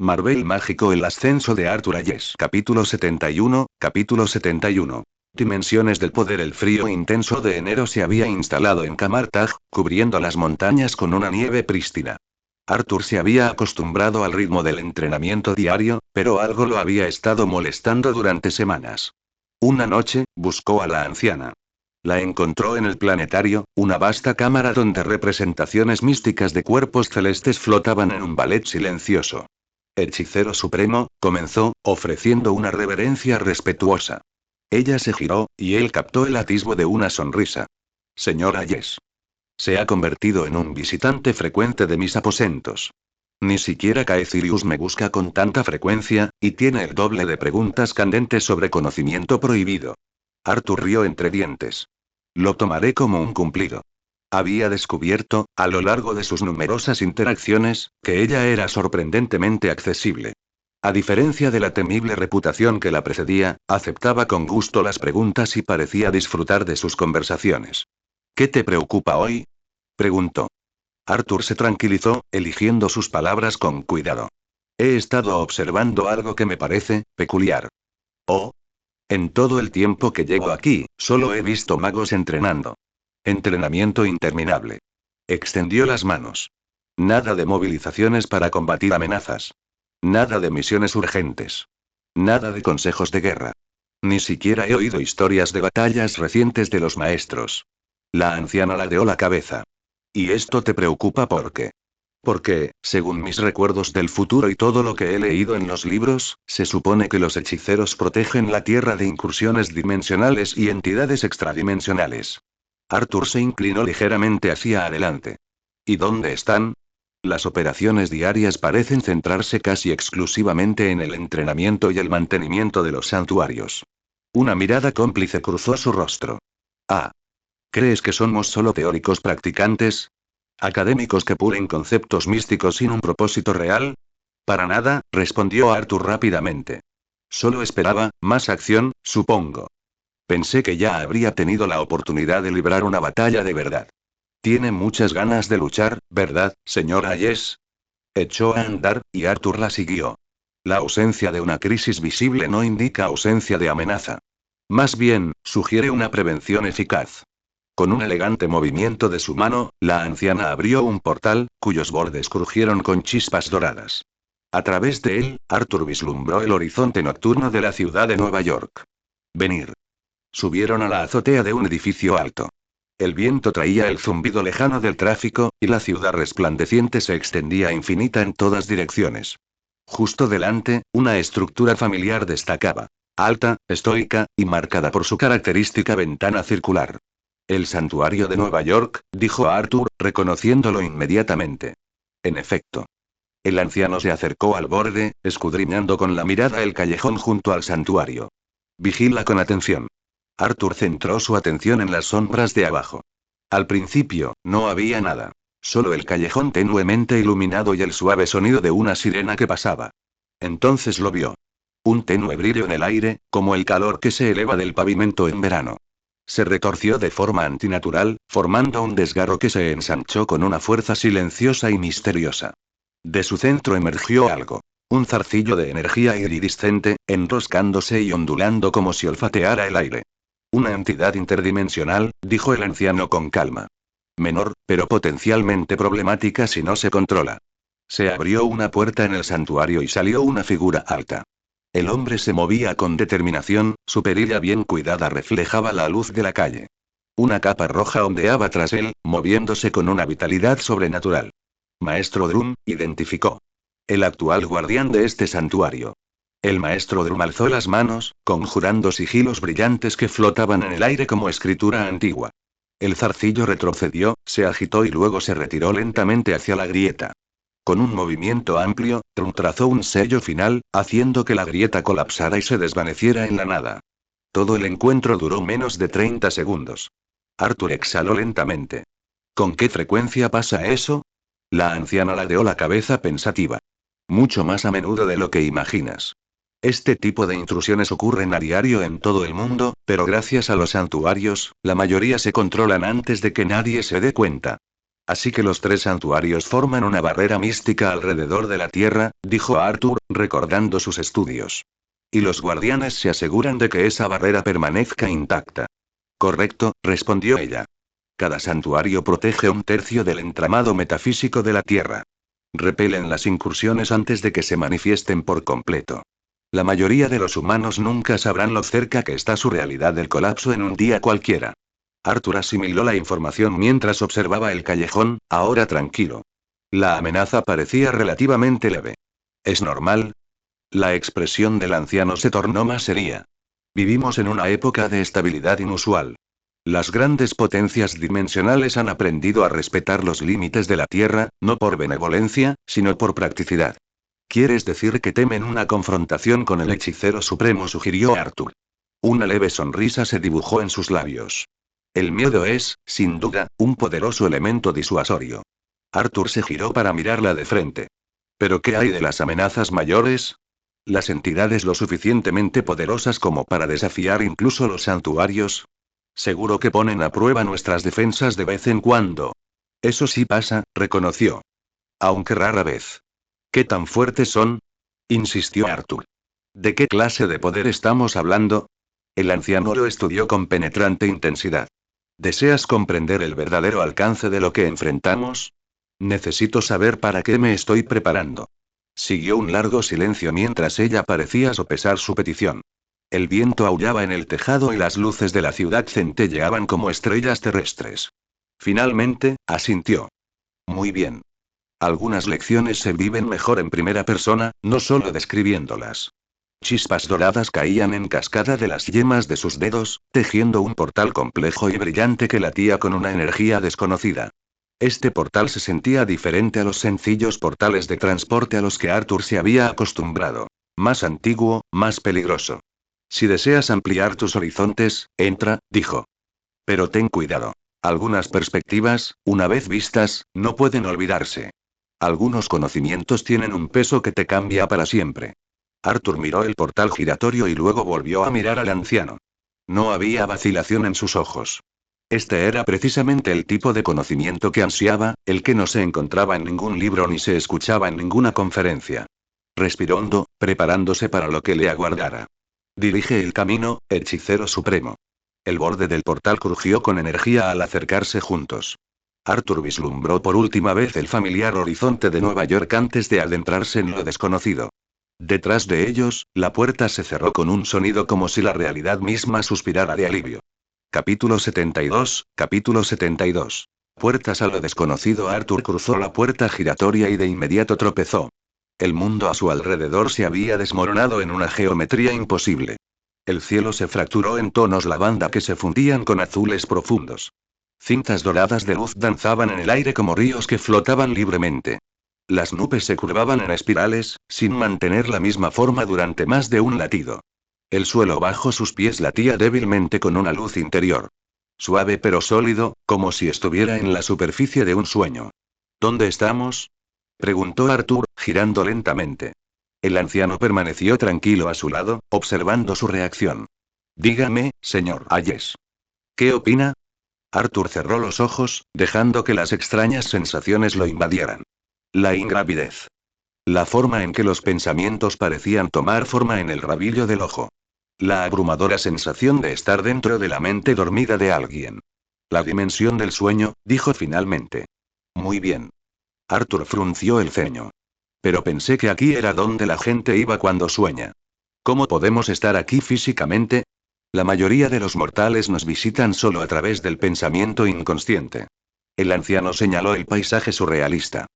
Marvel Mágico. El ascenso de Arthur Ayes. Capítulo 71. Capítulo 71. Dimensiones del poder. El frío intenso de enero se había instalado en Camartag, cubriendo las montañas con una nieve prístina. Arthur se había acostumbrado al ritmo del entrenamiento diario, pero algo lo había estado molestando durante semanas. Una noche, buscó a la anciana. La encontró en el planetario, una vasta cámara donde representaciones místicas de cuerpos celestes flotaban en un ballet silencioso. Hechicero supremo, comenzó, ofreciendo una reverencia respetuosa. Ella se giró, y él captó el atisbo de una sonrisa. Señora Yes. Se ha convertido en un visitante frecuente de mis aposentos. Ni siquiera Caecilius me busca con tanta frecuencia, y tiene el doble de preguntas candentes sobre conocimiento prohibido. Arthur rió entre dientes. Lo tomaré como un cumplido. Había descubierto, a lo largo de sus numerosas interacciones, que ella era sorprendentemente accesible. A diferencia de la temible reputación que la precedía, aceptaba con gusto las preguntas y parecía disfrutar de sus conversaciones. ¿Qué te preocupa hoy? Preguntó. Arthur se tranquilizó, eligiendo sus palabras con cuidado. He estado observando algo que me parece peculiar. Oh. En todo el tiempo que llevo aquí, solo he visto magos entrenando. Entrenamiento interminable. Extendió las manos. Nada de movilizaciones para combatir amenazas. Nada de misiones urgentes. Nada de consejos de guerra. Ni siquiera he oído historias de batallas recientes de los maestros. La anciana ladeó la cabeza. ¿Y esto te preocupa por qué? Porque, según mis recuerdos del futuro y todo lo que he leído en los libros, se supone que los hechiceros protegen la Tierra de incursiones dimensionales y entidades extradimensionales. Arthur se inclinó ligeramente hacia adelante. ¿Y dónde están? Las operaciones diarias parecen centrarse casi exclusivamente en el entrenamiento y el mantenimiento de los santuarios. Una mirada cómplice cruzó su rostro. Ah. ¿Crees que somos solo teóricos practicantes? ¿Académicos que pulen conceptos místicos sin un propósito real? Para nada, respondió Arthur rápidamente. Solo esperaba, más acción, supongo. Pensé que ya habría tenido la oportunidad de librar una batalla de verdad. Tiene muchas ganas de luchar, ¿verdad, señora Yes? Echó a andar, y Arthur la siguió. La ausencia de una crisis visible no indica ausencia de amenaza. Más bien, sugiere una prevención eficaz. Con un elegante movimiento de su mano, la anciana abrió un portal, cuyos bordes crujieron con chispas doradas. A través de él, Arthur vislumbró el horizonte nocturno de la ciudad de Nueva York. Venir. Subieron a la azotea de un edificio alto. El viento traía el zumbido lejano del tráfico, y la ciudad resplandeciente se extendía infinita en todas direcciones. Justo delante, una estructura familiar destacaba. Alta, estoica, y marcada por su característica ventana circular. El santuario de Nueva York, dijo Arthur, reconociéndolo inmediatamente. En efecto. El anciano se acercó al borde, escudriñando con la mirada el callejón junto al santuario. Vigila con atención. Arthur centró su atención en las sombras de abajo. Al principio, no había nada. Solo el callejón tenuemente iluminado y el suave sonido de una sirena que pasaba. Entonces lo vio. Un tenue brillo en el aire, como el calor que se eleva del pavimento en verano. Se retorció de forma antinatural, formando un desgarro que se ensanchó con una fuerza silenciosa y misteriosa. De su centro emergió algo. Un zarcillo de energía iridiscente, enroscándose y ondulando como si olfateara el aire. Una entidad interdimensional, dijo el anciano con calma. Menor, pero potencialmente problemática si no se controla. Se abrió una puerta en el santuario y salió una figura alta. El hombre se movía con determinación, su perilla bien cuidada reflejaba la luz de la calle. Una capa roja ondeaba tras él, moviéndose con una vitalidad sobrenatural. Maestro Drum, identificó. El actual guardián de este santuario. El maestro Drum alzó las manos, conjurando sigilos brillantes que flotaban en el aire como escritura antigua. El zarcillo retrocedió, se agitó y luego se retiró lentamente hacia la grieta. Con un movimiento amplio, Drum trazó un sello final, haciendo que la grieta colapsara y se desvaneciera en la nada. Todo el encuentro duró menos de 30 segundos. Arthur exhaló lentamente. ¿Con qué frecuencia pasa eso? La anciana ladeó la cabeza pensativa. Mucho más a menudo de lo que imaginas. Este tipo de intrusiones ocurren a diario en todo el mundo, pero gracias a los santuarios, la mayoría se controlan antes de que nadie se dé cuenta. Así que los tres santuarios forman una barrera mística alrededor de la Tierra, dijo Arthur, recordando sus estudios. Y los guardianes se aseguran de que esa barrera permanezca intacta. Correcto, respondió ella. Cada santuario protege un tercio del entramado metafísico de la Tierra. Repelen las incursiones antes de que se manifiesten por completo. La mayoría de los humanos nunca sabrán lo cerca que está su realidad del colapso en un día cualquiera. Arthur asimiló la información mientras observaba el callejón, ahora tranquilo. La amenaza parecía relativamente leve. ¿Es normal? La expresión del anciano se tornó más seria. Vivimos en una época de estabilidad inusual. Las grandes potencias dimensionales han aprendido a respetar los límites de la Tierra, no por benevolencia, sino por practicidad. ¿Quieres decir que temen una confrontación con el hechicero supremo?, sugirió Arthur. Una leve sonrisa se dibujó en sus labios. El miedo es, sin duda, un poderoso elemento disuasorio. Arthur se giró para mirarla de frente. ¿Pero qué hay de las amenazas mayores? ¿Las entidades lo suficientemente poderosas como para desafiar incluso los santuarios? Seguro que ponen a prueba nuestras defensas de vez en cuando. Eso sí pasa, reconoció. Aunque rara vez. ¿Qué tan fuertes son?, insistió Arthur. ¿De qué clase de poder estamos hablando? El anciano lo estudió con penetrante intensidad. ¿Deseas comprender el verdadero alcance de lo que enfrentamos? Necesito saber para qué me estoy preparando. Siguió un largo silencio mientras ella parecía sopesar su petición. El viento aullaba en el tejado y las luces de la ciudad centelleaban como estrellas terrestres. Finalmente, asintió. Muy bien. Algunas lecciones se viven mejor en primera persona, no solo describiéndolas. Chispas doradas caían en cascada de las yemas de sus dedos, tejiendo un portal complejo y brillante que latía con una energía desconocida. Este portal se sentía diferente a los sencillos portales de transporte a los que Arthur se había acostumbrado. Más antiguo, más peligroso. Si deseas ampliar tus horizontes, entra, dijo. Pero ten cuidado. Algunas perspectivas, una vez vistas, no pueden olvidarse. Algunos conocimientos tienen un peso que te cambia para siempre. Arthur miró el portal giratorio y luego volvió a mirar al anciano. No había vacilación en sus ojos. Este era precisamente el tipo de conocimiento que ansiaba, el que no se encontraba en ningún libro ni se escuchaba en ninguna conferencia. Respiró hondo, preparándose para lo que le aguardara. Dirige el camino, hechicero supremo. El borde del portal crujió con energía al acercarse juntos. Arthur vislumbró por última vez el familiar horizonte de Nueva York antes de adentrarse en lo desconocido. Detrás de ellos, la puerta se cerró con un sonido como si la realidad misma suspirara de alivio. Capítulo 72, capítulo 72. Puertas a lo desconocido. Arthur cruzó la puerta giratoria y de inmediato tropezó. El mundo a su alrededor se había desmoronado en una geometría imposible. El cielo se fracturó en tonos lavanda que se fundían con azules profundos. Cintas doradas de luz danzaban en el aire como ríos que flotaban libremente. Las nubes se curvaban en espirales, sin mantener la misma forma durante más de un latido. El suelo bajo sus pies latía débilmente con una luz interior. Suave pero sólido, como si estuviera en la superficie de un sueño. ¿Dónde estamos?, preguntó Arthur, girando lentamente. El anciano permaneció tranquilo a su lado, observando su reacción. Dígame, señor Hayes. ¿Qué opina? Arthur cerró los ojos, dejando que las extrañas sensaciones lo invadieran. La ingravidez. La forma en que los pensamientos parecían tomar forma en el rabillo del ojo. La abrumadora sensación de estar dentro de la mente dormida de alguien. La dimensión del sueño, dijo finalmente. Muy bien. Arthur frunció el ceño. Pero pensé que aquí era donde la gente iba cuando sueña. ¿Cómo podemos estar aquí físicamente? La mayoría de los mortales nos visitan solo a través del pensamiento inconsciente. El anciano señaló el paisaje surrealista.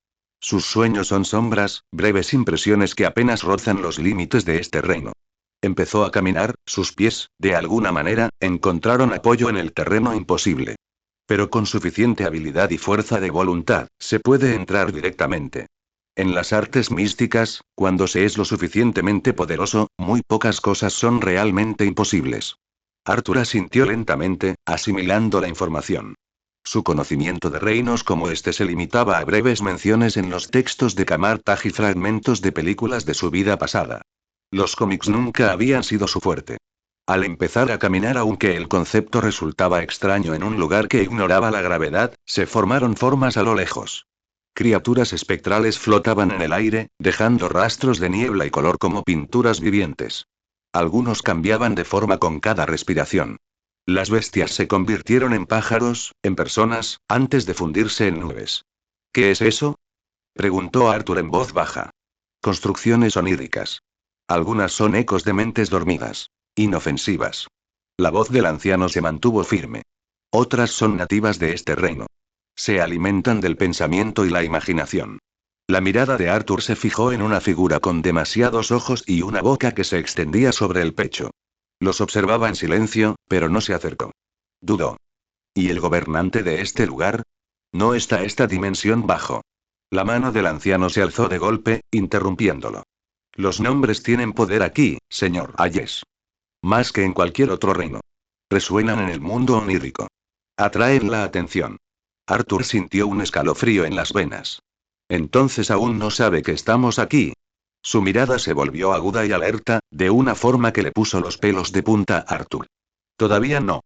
Sus sueños son sombras, breves impresiones que apenas rozan los límites de este reino. Empezó a caminar, sus pies, de alguna manera, encontraron apoyo en el terreno imposible. Pero con suficiente habilidad y fuerza de voluntad, se puede entrar directamente. En las artes místicas, cuando se es lo suficientemente poderoso, muy pocas cosas son realmente imposibles. Arthur asintió lentamente, asimilando la información. Su conocimiento de reinos como este se limitaba a breves menciones en los textos de Kamar Taj y fragmentos de películas de su vida pasada. Los cómics nunca habían sido su fuerte. Al empezar a caminar, aunque el concepto resultaba extraño en un lugar que ignoraba la gravedad, se formaron formas a lo lejos. Criaturas espectrales flotaban en el aire, dejando rastros de niebla y color como pinturas vivientes. Algunos cambiaban de forma con cada respiración. Las bestias se convirtieron en pájaros, en personas, antes de fundirse en nubes. ¿Qué es eso?, preguntó Arthur en voz baja. Construcciones oníricas. Algunas son ecos de mentes dormidas. Inofensivas. La voz del anciano se mantuvo firme. Otras son nativas de este reino. Se alimentan del pensamiento y la imaginación. La mirada de Arthur se fijó en una figura con demasiados ojos y una boca que se extendía sobre el pecho. Los observaba en silencio, pero no se acercó. Dudó. ¿Y el gobernante de este lugar? ¿No está esta dimensión bajo? La mano del anciano se alzó de golpe, interrumpiéndolo. Los nombres tienen poder aquí, señor Hayes. Más que en cualquier otro reino. Resuenan en el mundo onírico. Atraen la atención. Arthur sintió un escalofrío en las venas. Entonces aún no sabe que estamos aquí. Su mirada se volvió aguda y alerta, de una forma que le puso los pelos de punta a Arthur. Todavía no.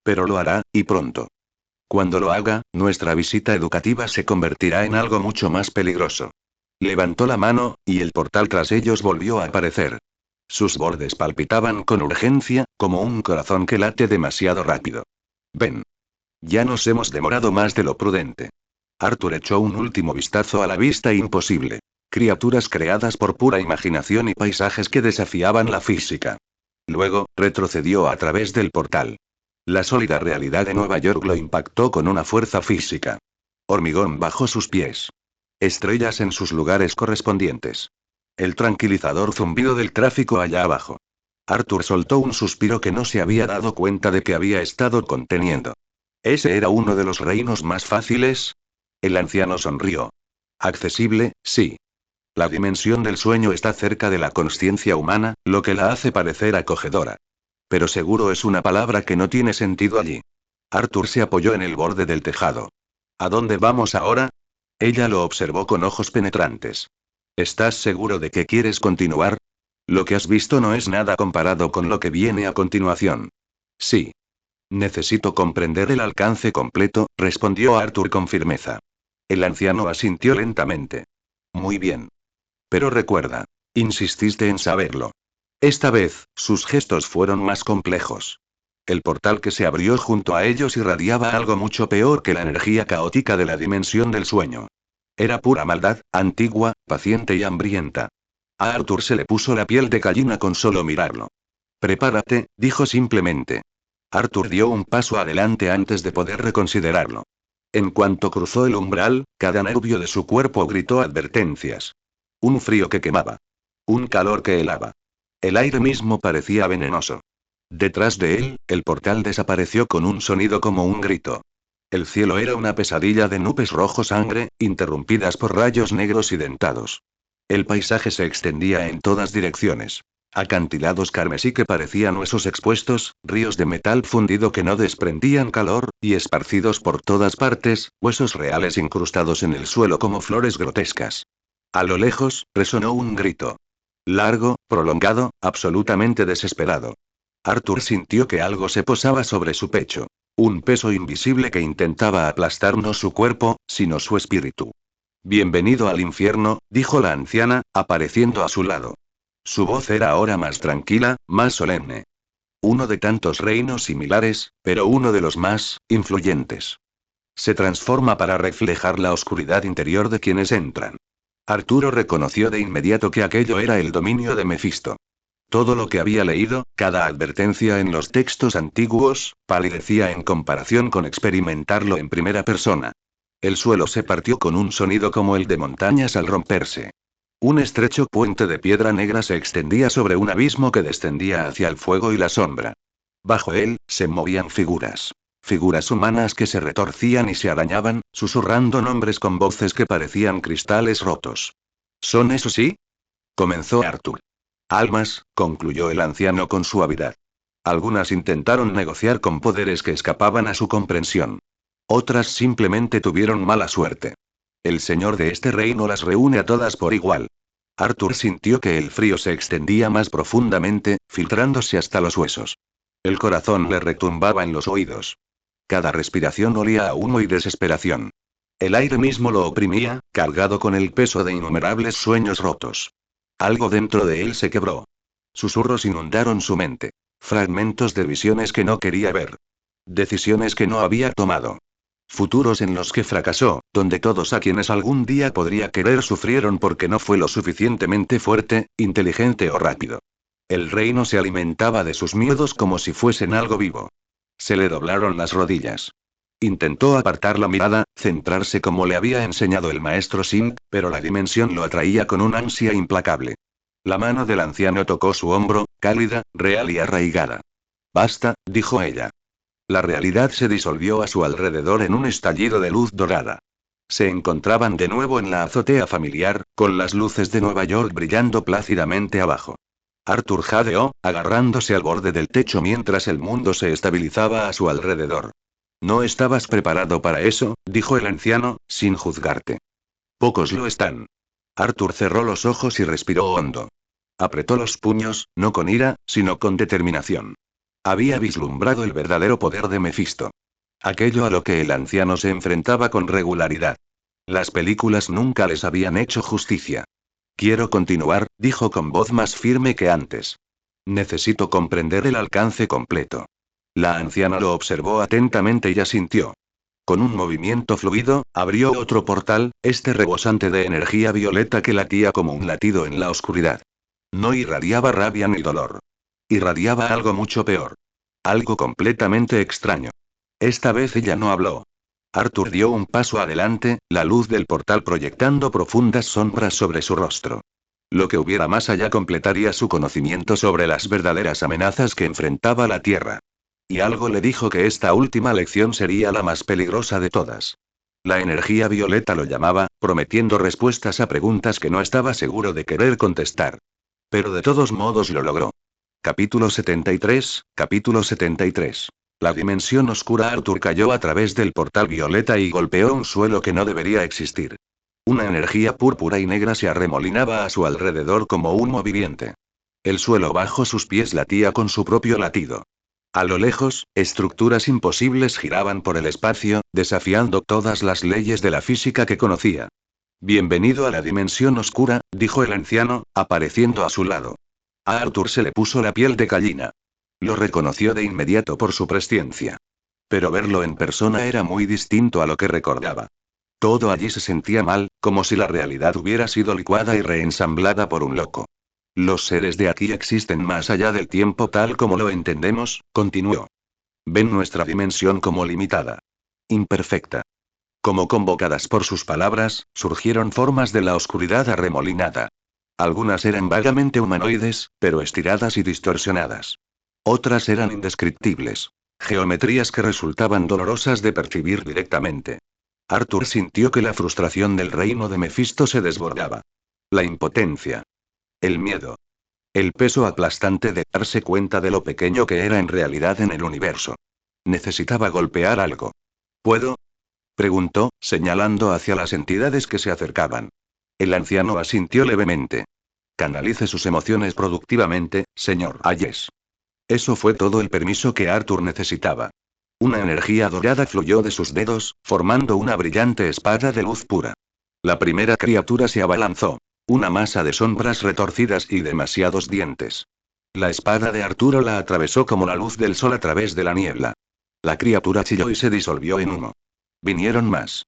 Pero lo hará, y pronto. Cuando lo haga, nuestra visita educativa se convertirá en algo mucho más peligroso. Levantó la mano, y el portal tras ellos volvió a aparecer. Sus bordes palpitaban con urgencia, como un corazón que late demasiado rápido. Ven. Ya nos hemos demorado más de lo prudente. Arthur echó un último vistazo a la vista imposible. Criaturas creadas por pura imaginación y paisajes que desafiaban la física. Luego, retrocedió a través del portal. La sólida realidad de Nueva York lo impactó con una fuerza física. Hormigón bajo sus pies. Estrellas en sus lugares correspondientes. El tranquilizador zumbido del tráfico allá abajo. Arthur soltó un suspiro que no se había dado cuenta de que había estado conteniendo. ¿Ese era uno de los reinos más fáciles? El anciano sonrió. Accesible, sí. La dimensión del sueño está cerca de la consciencia humana, lo que la hace parecer acogedora. Pero seguro es una palabra que no tiene sentido allí. Arthur se apoyó en el borde del tejado. ¿A dónde vamos ahora? Ella lo observó con ojos penetrantes. ¿Estás seguro de que quieres continuar? Lo que has visto no es nada comparado con lo que viene a continuación. Sí. Necesito comprender el alcance completo, respondió Arthur con firmeza. El anciano asintió lentamente. Muy bien. Pero recuerda. Insististe en saberlo. Esta vez, sus gestos fueron más complejos. El portal que se abrió junto a ellos irradiaba algo mucho peor que la energía caótica de la dimensión del sueño. Era pura maldad, antigua, paciente y hambrienta. A Arthur se le puso la piel de gallina con solo mirarlo. Prepárate, dijo simplemente. Arthur dio un paso adelante antes de poder reconsiderarlo. En cuanto cruzó el umbral, cada nervio de su cuerpo gritó advertencias. Un frío que quemaba. Un calor que helaba. El aire mismo parecía venenoso. Detrás de él, el portal desapareció con un sonido como un grito. El cielo era una pesadilla de nubes rojo sangre, interrumpidas por rayos negros y dentados. El paisaje se extendía en todas direcciones. Acantilados carmesí que parecían huesos expuestos, ríos de metal fundido que no desprendían calor, y esparcidos por todas partes, huesos reales incrustados en el suelo como flores grotescas. A lo lejos, resonó un grito. Largo, prolongado, absolutamente desesperado. Arthur sintió que algo se posaba sobre su pecho. Un peso invisible que intentaba aplastar no su cuerpo, sino su espíritu. Bienvenido al infierno, dijo la anciana, apareciendo a su lado. Su voz era ahora más tranquila, más solemne. Uno de tantos reinos similares, pero uno de los más influyentes. Se transforma para reflejar la oscuridad interior de quienes entran. Arturo reconoció de inmediato que aquello era el dominio de Mefisto. Todo lo que había leído, cada advertencia en los textos antiguos, palidecía en comparación con experimentarlo en primera persona. El suelo se partió con un sonido como el de montañas al romperse. Un estrecho puente de piedra negra se extendía sobre un abismo que descendía hacia el fuego y la sombra. Bajo él, se movían figuras. Figuras humanas que se retorcían y se arañaban, susurrando nombres con voces que parecían cristales rotos. ¿Son eso sí? Comenzó Arthur. Almas, concluyó el anciano con suavidad. Algunas intentaron negociar con poderes que escapaban a su comprensión. Otras simplemente tuvieron mala suerte. El señor de este reino las reúne a todas por igual. Arthur sintió que el frío se extendía más profundamente, filtrándose hasta los huesos. El corazón le retumbaba en los oídos. Cada respiración olía a humo y desesperación. El aire mismo lo oprimía, cargado con el peso de innumerables sueños rotos. Algo dentro de él se quebró. Susurros inundaron su mente. Fragmentos de visiones que no quería ver. Decisiones que no había tomado. Futuros en los que fracasó, donde todos a quienes algún día podría querer sufrieron porque no fue lo suficientemente fuerte, inteligente o rápido. El reino se alimentaba de sus miedos como si fuesen algo vivo. Se le doblaron las rodillas. Intentó apartar la mirada, centrarse como le había enseñado el maestro Singh, pero la dimensión lo atraía con un ansia implacable. La mano del anciano tocó su hombro, cálida, real y arraigada. Basta, dijo ella. La realidad se disolvió a su alrededor en un estallido de luz dorada. Se encontraban de nuevo en la azotea familiar, con las luces de Nueva York brillando plácidamente abajo. Arthur jadeó, agarrándose al borde del techo mientras el mundo se estabilizaba a su alrededor. No estabas preparado para eso, dijo el anciano, sin juzgarte. Pocos lo están. Arthur cerró los ojos y respiró hondo. Apretó los puños, no con ira, sino con determinación. Había vislumbrado el verdadero poder de Mefisto. Aquello a lo que el anciano se enfrentaba con regularidad. Las películas nunca les habían hecho justicia. Quiero continuar, dijo con voz más firme que antes. Necesito comprender el alcance completo. La anciana lo observó atentamente y asintió. Con un movimiento fluido, abrió otro portal, este rebosante de energía violeta que latía como un latido en la oscuridad. No irradiaba rabia ni dolor. Irradiaba algo mucho peor. Algo completamente extraño. Esta vez ella no habló. Arthur dio un paso adelante, la luz del portal proyectando profundas sombras sobre su rostro. Lo que hubiera más allá completaría su conocimiento sobre las verdaderas amenazas que enfrentaba la Tierra. Y algo le dijo que esta última lección sería la más peligrosa de todas. La energía violeta lo llamaba, prometiendo respuestas a preguntas que no estaba seguro de querer contestar. Pero de todos modos lo logró. Capítulo 73, capítulo 73. La dimensión oscura. Arthur cayó a través del portal violeta y golpeó un suelo que no debería existir. Una energía púrpura y negra se arremolinaba a su alrededor como humo viviente. El suelo bajo sus pies latía con su propio latido. A lo lejos, estructuras imposibles giraban por el espacio, desafiando todas las leyes de la física que conocía. Bienvenido a la dimensión oscura, dijo el anciano, apareciendo a su lado. A Arthur se le puso la piel de gallina. Lo reconoció de inmediato por su presciencia. Pero verlo en persona era muy distinto a lo que recordaba. Todo allí se sentía mal, como si la realidad hubiera sido licuada y reensamblada por un loco. Los seres de aquí existen más allá del tiempo tal como lo entendemos, continuó. Ven nuestra dimensión como limitada. Imperfecta. Como convocadas por sus palabras, surgieron formas de la oscuridad arremolinada. Algunas eran vagamente humanoides, pero estiradas y distorsionadas. Otras eran indescriptibles. Geometrías que resultaban dolorosas de percibir directamente. Arthur sintió que la frustración del reino de Mefisto se desbordaba. La impotencia. El miedo. El peso aplastante de darse cuenta de lo pequeño que era en realidad en el universo. Necesitaba golpear algo. ¿Puedo? Preguntó, señalando hacia las entidades que se acercaban. El anciano asintió levemente. Canalice sus emociones productivamente, señor Ayes. Eso fue todo el permiso que Arthur necesitaba. Una energía dorada fluyó de sus dedos, formando una brillante espada de luz pura. La primera criatura se abalanzó. Una masa de sombras retorcidas y demasiados dientes. La espada de Arturo la atravesó como la luz del sol a través de la niebla. La criatura chilló y se disolvió en humo. Vinieron más.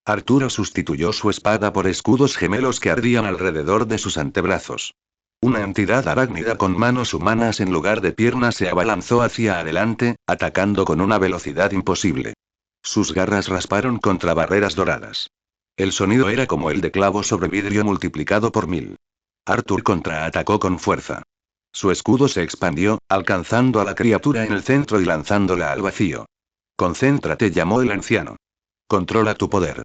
Arturo sustituyó su espada por escudos gemelos que ardían alrededor de sus antebrazos. Una entidad arácnida con manos humanas en lugar de piernas se abalanzó hacia adelante, atacando con una velocidad imposible. Sus garras rasparon contra barreras doradas. El sonido era como el de clavos sobre vidrio multiplicado por 1000. Arthur contraatacó con fuerza. Su escudo se expandió, alcanzando a la criatura en el centro y lanzándola al vacío. Concéntrate, llamó el anciano. Controla tu poder.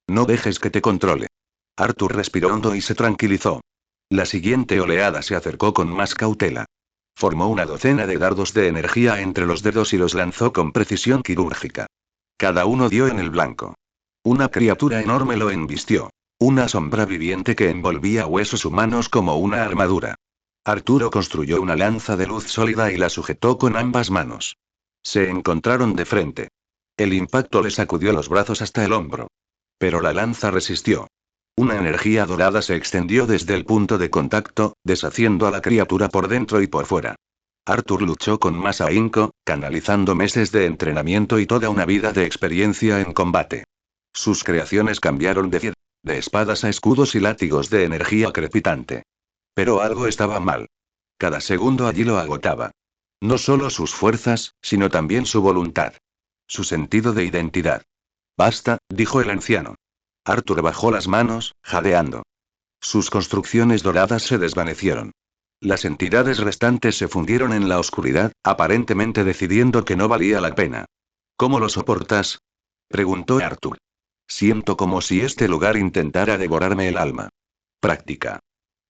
No dejes que te controle. Arthur respiró hondo y se tranquilizó. La siguiente oleada se acercó con más cautela. Formó una docena de dardos de energía entre los dedos y los lanzó con precisión quirúrgica. Cada uno dio en el blanco. Una criatura enorme lo embistió. Una sombra viviente que envolvía huesos humanos como una armadura. Arturo construyó una lanza de luz sólida y la sujetó con ambas manos. Se encontraron de frente. El impacto le sacudió los brazos hasta el hombro. Pero la lanza resistió. Una energía dorada se extendió desde el punto de contacto, deshaciendo a la criatura por dentro y por fuera. Arthur luchó con más ahínco, canalizando meses de entrenamiento y toda una vida de experiencia en combate. Sus creaciones cambiaron de espadas a escudos y látigos de energía crepitante. Pero algo estaba mal. Cada segundo allí lo agotaba. No solo sus fuerzas, sino también su voluntad. Su sentido de identidad. Basta, dijo el anciano. Arthur bajó las manos, jadeando. Sus construcciones doradas se desvanecieron. Las entidades restantes se fundieron en la oscuridad, aparentemente decidiendo que no valía la pena. ¿Cómo lo soportas? Preguntó Arthur. Siento como si este lugar intentara devorarme el alma. Práctica.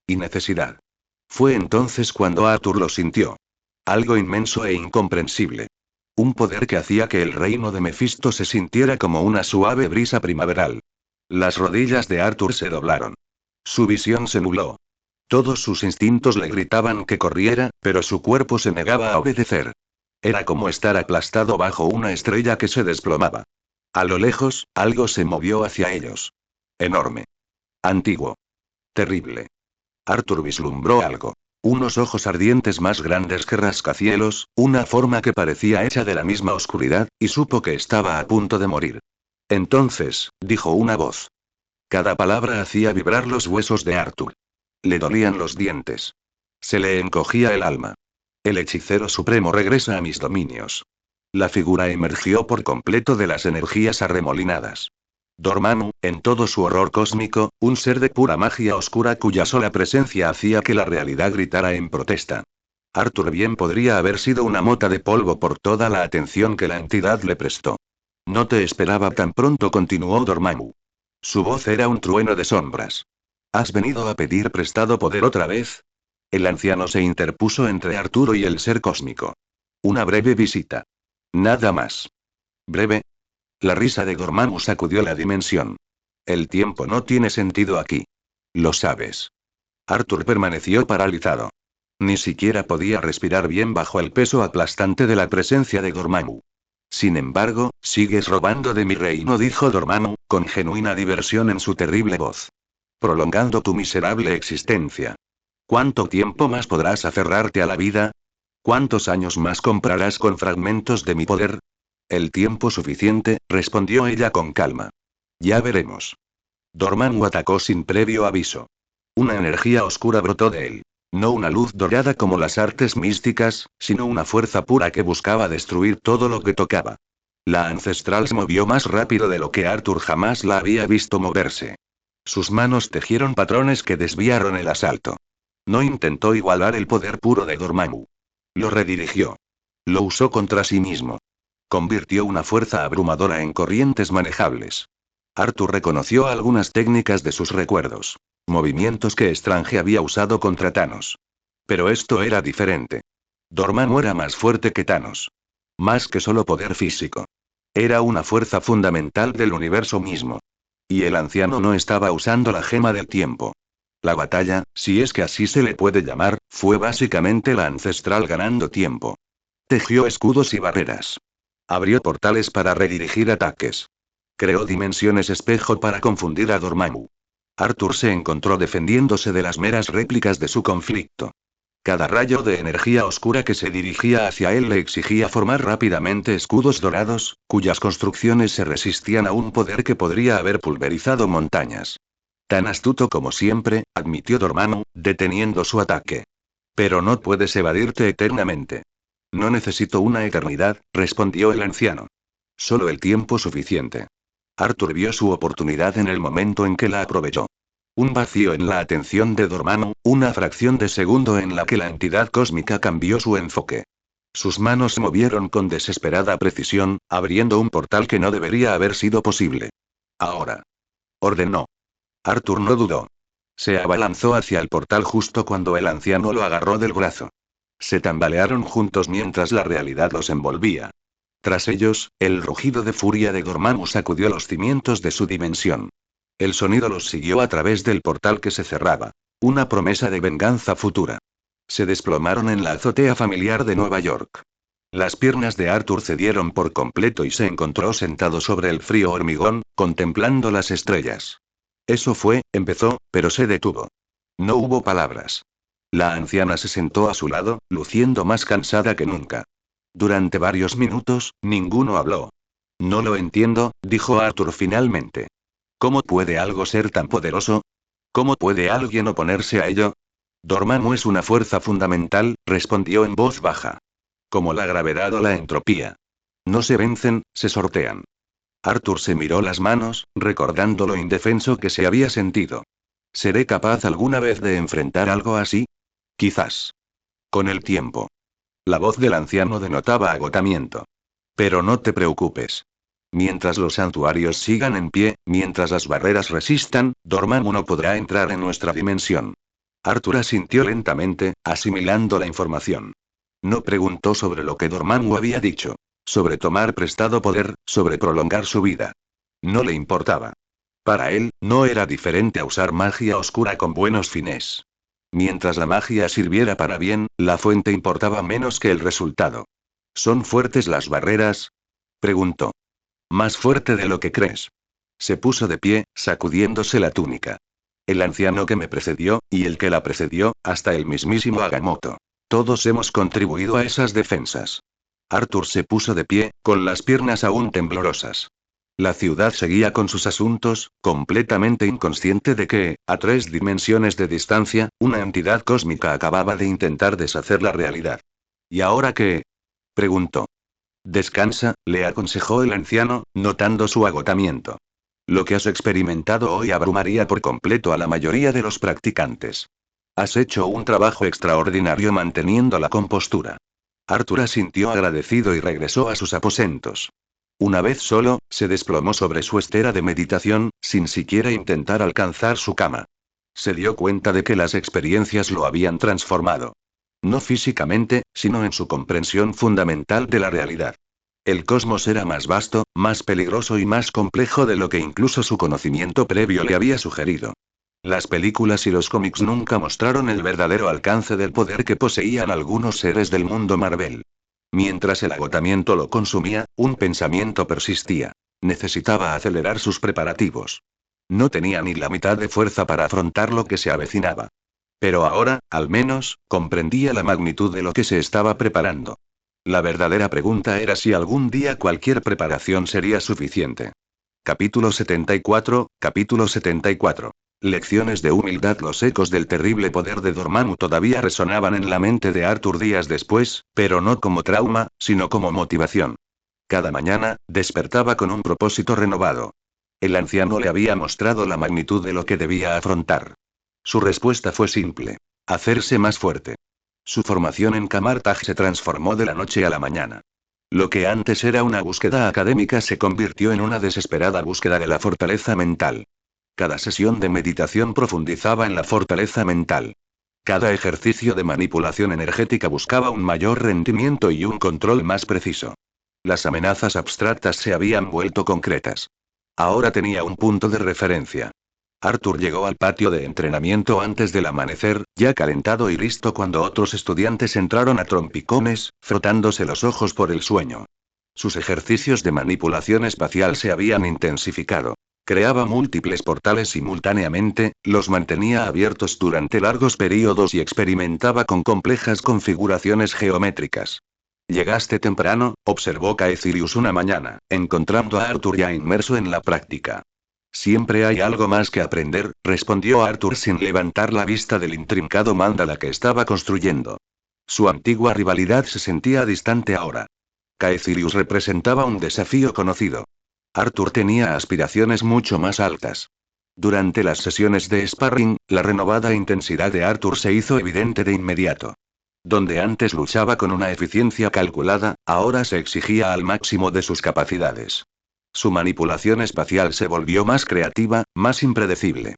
Y necesidad. Fue entonces cuando Arthur lo sintió. Algo inmenso e incomprensible. Un poder que hacía que el reino de Mefisto se sintiera como una suave brisa primaveral. Las rodillas de Arthur se doblaron. Su visión se nubló. Todos sus instintos le gritaban que corriera, pero su cuerpo se negaba a obedecer. Era como estar aplastado bajo una estrella que se desplomaba. A lo lejos, algo se movió hacia ellos. Enorme. Antiguo. Terrible. Arthur vislumbró algo. Unos ojos ardientes más grandes que rascacielos, una forma que parecía hecha de la misma oscuridad, y supo que estaba a punto de morir. Entonces, dijo una voz. Cada palabra hacía vibrar los huesos de Arthur. Le dolían los dientes. Se le encogía el alma. El hechicero supremo regresa a mis dominios. La figura emergió por completo de las energías arremolinadas. Dormammu, en todo su horror cósmico, un ser de pura magia oscura cuya sola presencia hacía que la realidad gritara en protesta. Arthur bien podría haber sido una mota de polvo por toda la atención que la entidad le prestó. No te esperaba tan pronto, continuó Dormammu. Su voz era un trueno de sombras. ¿Has venido a pedir prestado poder otra vez? El anciano se interpuso entre Arturo y el ser cósmico. Una breve visita. Nada más. ¿Breve? La risa de Dormammu sacudió la dimensión. El tiempo no tiene sentido aquí. Lo sabes. Arthur permaneció paralizado. Ni siquiera podía respirar bien bajo el peso aplastante de la presencia de Dormammu. Sin embargo, sigues robando de mi reino, dijo Dormammu, con genuina diversión en su terrible voz. Prolongando tu miserable existencia. ¿Cuánto tiempo más podrás aferrarte a la vida? ¿Cuántos años más comprarás con fragmentos de mi poder? El tiempo suficiente, respondió ella con calma. Ya veremos. Dormammu atacó sin previo aviso. Una energía oscura brotó de él. No una luz dorada como las artes místicas, sino una fuerza pura que buscaba destruir todo lo que tocaba. La ancestral se movió más rápido de lo que Arthur jamás la había visto moverse. Sus manos tejieron patrones que desviaron el asalto. No intentó igualar el poder puro de Dormammu. Lo redirigió. Lo usó contra sí mismo. Convirtió una fuerza abrumadora en corrientes manejables. Arthur reconoció algunas técnicas de sus recuerdos. Movimientos que Strange había usado contra Thanos. Pero esto era diferente. Dormammu era más fuerte que Thanos. Más que solo poder físico. Era una fuerza fundamental del universo mismo. Y el anciano no estaba usando la gema del tiempo. La batalla, si es que así se le puede llamar, fue básicamente la ancestral ganando tiempo. Tejió escudos y barreras. Abrió portales para redirigir ataques. Creó dimensiones espejo para confundir a Dormammu. Arthur se encontró defendiéndose de las meras réplicas de su conflicto. Cada rayo de energía oscura que se dirigía hacia él le exigía formar rápidamente escudos dorados, cuyas construcciones se resistían a un poder que podría haber pulverizado montañas. Tan astuto como siempre, admitió Dormammu, deteniendo su ataque. Pero no puedes evadirte eternamente. No necesito una eternidad, respondió el anciano. Solo el tiempo suficiente. Arthur vio su oportunidad en el momento en que la aprovechó. Un vacío en la atención de Dormammu, una fracción de segundo en la que la entidad cósmica cambió su enfoque. Sus manos se movieron con desesperada precisión, abriendo un portal que no debería haber sido posible. Ahora. Ordenó. Arthur no dudó. Se abalanzó hacia el portal justo cuando el anciano lo agarró del brazo. Se tambalearon juntos mientras la realidad los envolvía. Tras ellos, el rugido de furia de Dormammu sacudió los cimientos de su dimensión. El sonido los siguió a través del portal que se cerraba. Una promesa de venganza futura. Se desplomaron en la azotea familiar de Nueva York. Las piernas de Arthur cedieron por completo y se encontró sentado sobre el frío hormigón, contemplando las estrellas. Eso fue, empezó, pero se detuvo. No hubo palabras. La anciana se sentó a su lado, luciendo más cansada que nunca. Durante varios minutos, ninguno habló. No lo entiendo, dijo Arthur finalmente. ¿Cómo puede algo ser tan poderoso? ¿Cómo puede alguien oponerse a ello? Dormammu es una fuerza fundamental, respondió en voz baja. Como la gravedad o la entropía. No se vencen, se sortean. Arthur se miró las manos, recordando lo indefenso que se había sentido. ¿Seré capaz alguna vez de enfrentar algo así? Quizás. Con el tiempo. La voz del anciano denotaba agotamiento. Pero no te preocupes. Mientras los santuarios sigan en pie, mientras las barreras resistan, Dormammu no podrá entrar en nuestra dimensión. Arthur asintió lentamente, asimilando la información. No preguntó sobre lo que Dormammu había dicho. Sobre tomar prestado poder, sobre prolongar su vida. No le importaba. Para él, no era diferente a usar magia oscura con buenos fines. Mientras la magia sirviera para bien, la fuente importaba menos que el resultado. ¿Son fuertes las barreras? Preguntó. Más fuerte de lo que crees. Se puso de pie, sacudiéndose la túnica. El anciano que me precedió, y el que la precedió, hasta el mismísimo Agamotto. Todos hemos contribuido a esas defensas. Arthur se puso de pie, con las piernas aún temblorosas. La ciudad seguía con sus asuntos, completamente inconsciente de que, a 3 dimensiones de distancia, una entidad cósmica acababa de intentar deshacer la realidad. ¿Y ahora qué? Preguntó. Descansa, le aconsejó el anciano, notando su agotamiento. Lo que has experimentado hoy abrumaría por completo a la mayoría de los practicantes. Has hecho un trabajo extraordinario manteniendo la compostura. Arthur asintió agradecido y regresó a sus aposentos. Una vez solo, se desplomó sobre su estera de meditación, sin siquiera intentar alcanzar su cama. Se dio cuenta de que las experiencias lo habían transformado. No físicamente, sino en su comprensión fundamental de la realidad. El cosmos era más vasto, más peligroso y más complejo de lo que incluso su conocimiento previo le había sugerido. Las películas y los cómics nunca mostraron el verdadero alcance del poder que poseían algunos seres del mundo Marvel. Mientras el agotamiento lo consumía, un pensamiento persistía. Necesitaba acelerar sus preparativos. No tenía ni la mitad de fuerza para afrontar lo que se avecinaba. Pero ahora, al menos, comprendía la magnitud de lo que se estaba preparando. La verdadera pregunta era si algún día cualquier preparación sería suficiente. Capítulo 74, capítulo 74. Lecciones de humildad. Los ecos del terrible poder de Dormammu todavía resonaban en la mente de Arthur días después, pero no como trauma, sino como motivación. Cada mañana, despertaba con un propósito renovado. El anciano le había mostrado la magnitud de lo que debía afrontar. Su respuesta fue simple. Hacerse más fuerte. Su formación en Camartage se transformó de la noche a la mañana. Lo que antes era una búsqueda académica se convirtió en una desesperada búsqueda de la fortaleza mental. Cada sesión de meditación profundizaba en la fortaleza mental. Cada ejercicio de manipulación energética buscaba un mayor rendimiento y un control más preciso. Las amenazas abstractas se habían vuelto concretas. Ahora tenía un punto de referencia. Arthur llegó al patio de entrenamiento antes del amanecer, ya calentado y listo cuando otros estudiantes entraron a trompicones, frotándose los ojos por el sueño. Sus ejercicios de manipulación espacial se habían intensificado. Creaba múltiples portales simultáneamente, los mantenía abiertos durante largos períodos y experimentaba con complejas configuraciones geométricas. Llegaste temprano, observó Caecilius una mañana, encontrando a Arthur ya inmerso en la práctica. Siempre hay algo más que aprender, respondió Arthur sin levantar la vista del intrincado mandala que estaba construyendo. Su antigua rivalidad se sentía distante ahora. Caecilius representaba un desafío conocido. Arthur tenía aspiraciones mucho más altas. Durante las sesiones de sparring, la renovada intensidad de Arthur se hizo evidente de inmediato. Donde antes luchaba con una eficiencia calculada, ahora se exigía al máximo de sus capacidades. Su manipulación espacial se volvió más creativa, más impredecible.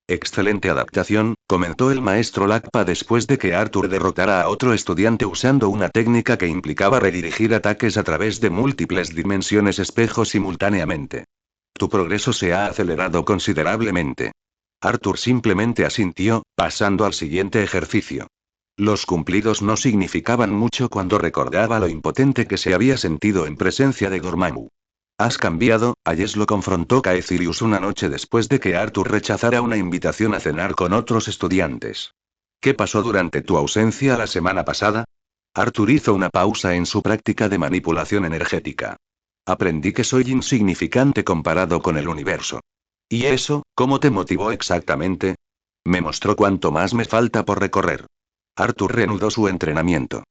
Excelente adaptación, comentó el maestro Lakpa después de que Arthur derrotara a otro estudiante usando una técnica que implicaba redirigir ataques a través de múltiples dimensiones espejo simultáneamente. Tu progreso se ha acelerado considerablemente. Arthur simplemente asintió, pasando al siguiente ejercicio. Los cumplidos no significaban mucho cuando recordaba lo impotente que se había sentido en presencia de Dormammu. Has cambiado, Ayes lo confrontó Caecilius una noche después de que Arthur rechazara una invitación a cenar con otros estudiantes. ¿Qué pasó durante tu ausencia la semana pasada? Arthur hizo una pausa en su práctica de manipulación energética. Aprendí que soy insignificante comparado con el universo. ¿Y eso, cómo te motivó exactamente? Me mostró cuánto más me falta por recorrer. Arthur reanudó su entrenamiento.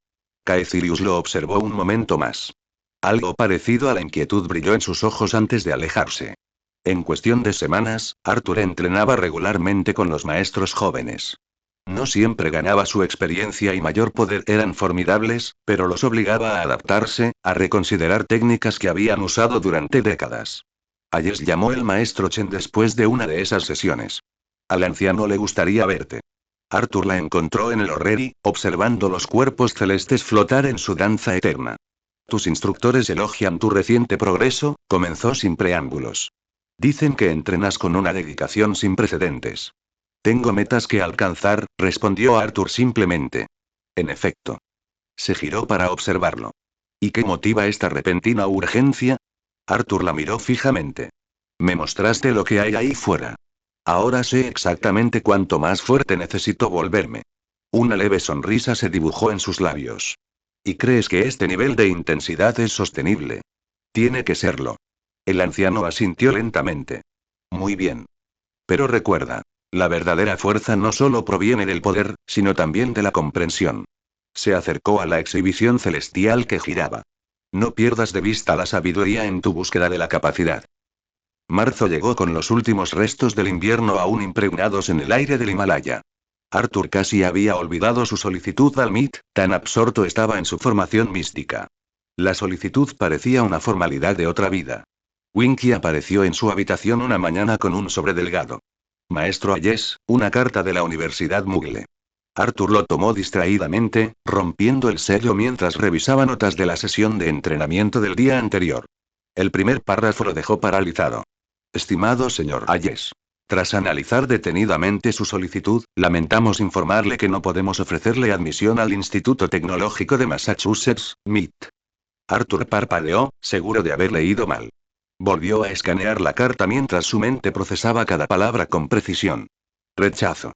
Caecilius lo observó un momento más. Algo parecido a la inquietud brilló en sus ojos antes de alejarse. En cuestión de semanas, Arthur entrenaba regularmente con los maestros jóvenes. No siempre ganaba, su experiencia y mayor poder eran formidables, pero los obligaba a adaptarse, a reconsiderar técnicas que habían usado durante décadas. Ayes llamó el maestro Chen después de una de esas sesiones. Al anciano le gustaría verte. Arthur la encontró en el orrery, observando los cuerpos celestes flotar en su danza eterna. Tus instructores elogian tu reciente progreso, comenzó sin preámbulos. Dicen que entrenas con una dedicación sin precedentes. Tengo metas que alcanzar, respondió Arthur simplemente. En efecto. Se giró para observarlo. ¿Y qué motiva esta repentina urgencia? Arthur la miró fijamente. Me mostraste lo que hay ahí fuera. Ahora sé exactamente cuánto más fuerte necesito volverme. Una leve sonrisa se dibujó en sus labios. ¿Y crees que este nivel de intensidad es sostenible? Tiene que serlo. El anciano asintió lentamente. Muy bien. Pero recuerda, la verdadera fuerza no solo proviene del poder, sino también de la comprensión. Se acercó a la exhibición celestial que giraba. No pierdas de vista la sabiduría en tu búsqueda de la capacidad. Marzo llegó con los últimos restos del invierno aún impregnados en el aire del Himalaya. Arthur casi había olvidado su solicitud al MIT, tan absorto estaba en su formación mística. La solicitud parecía una formalidad de otra vida. Winky apareció en su habitación una mañana con un sobre delgado. Maestro Ayes, una carta de la Universidad Mugle. Arthur lo tomó distraídamente, rompiendo el sello mientras revisaba notas de la sesión de entrenamiento del día anterior. El primer párrafo lo dejó paralizado. Estimado señor Ayes. Tras analizar detenidamente su solicitud, lamentamos informarle que no podemos ofrecerle admisión al Instituto Tecnológico de Massachusetts, MIT. Arthur parpadeó, seguro de haber leído mal. Volvió a escanear la carta mientras su mente procesaba cada palabra con precisión. Rechazo.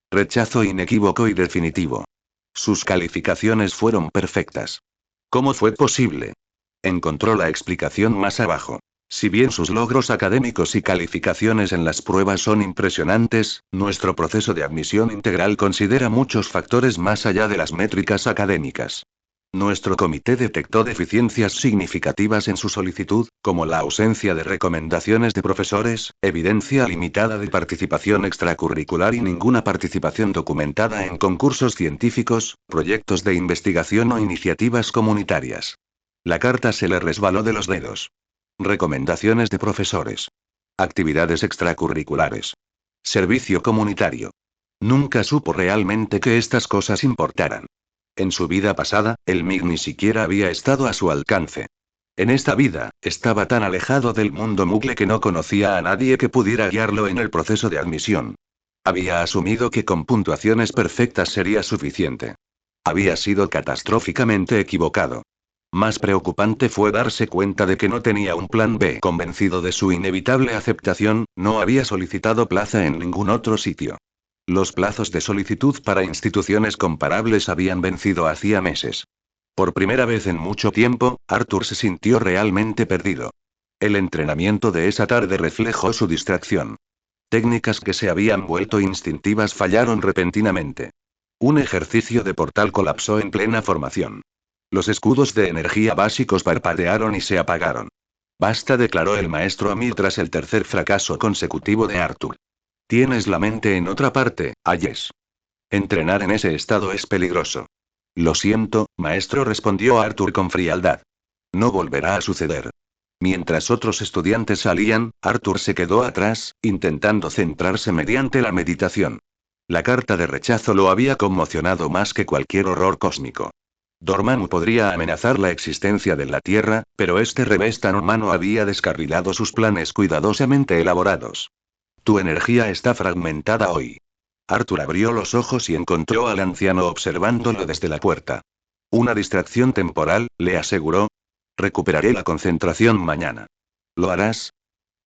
Rechazo inequívoco y definitivo. Sus calificaciones fueron perfectas. ¿Cómo fue posible? Encontró la explicación más abajo. Si bien sus logros académicos y calificaciones en las pruebas son impresionantes, nuestro proceso de admisión integral considera muchos factores más allá de las métricas académicas. Nuestro comité detectó deficiencias significativas en su solicitud, como la ausencia de recomendaciones de profesores, evidencia limitada de participación extracurricular y ninguna participación documentada en concursos científicos, proyectos de investigación o iniciativas comunitarias. La carta se le resbaló de los dedos. Recomendaciones de profesores. Actividades extracurriculares. Servicio comunitario. Nunca supo realmente que estas cosas importaran. En su vida pasada, el MIG ni siquiera había estado a su alcance. En esta vida, estaba tan alejado del mundo Mugle que no conocía a nadie que pudiera guiarlo en el proceso de admisión. Había asumido que con puntuaciones perfectas sería suficiente. Había sido catastróficamente equivocado. Más preocupante fue darse cuenta de que no tenía un plan B. Convencido de su inevitable aceptación, no había solicitado plaza en ningún otro sitio. Los plazos de solicitud para instituciones comparables habían vencido hacía meses. Por primera vez en mucho tiempo, Arthur se sintió realmente perdido. El entrenamiento de esa tarde reflejó su distracción. Técnicas que se habían vuelto instintivas fallaron repentinamente. Un ejercicio de portal colapsó en plena formación. Los escudos de energía básicos parpadearon y se apagaron. Basta, declaró el maestro Amir tras el tercer fracaso consecutivo de Arthur. Tienes la mente en otra parte, Ayes. Entrenar en ese estado es peligroso. Lo siento, maestro, respondió Arthur con frialdad. No volverá a suceder. Mientras otros estudiantes salían, Arthur se quedó atrás, intentando centrarse mediante la meditación. La carta de rechazo lo había conmocionado más que cualquier horror cósmico. Dormammu podría amenazar la existencia de la Tierra, pero este revés tan humano había descarrilado sus planes cuidadosamente elaborados. Tu energía está fragmentada hoy. Arthur abrió los ojos y encontró al anciano observándolo desde la puerta. Una distracción temporal, le aseguró. Recuperaré la concentración mañana. ¿Lo harás?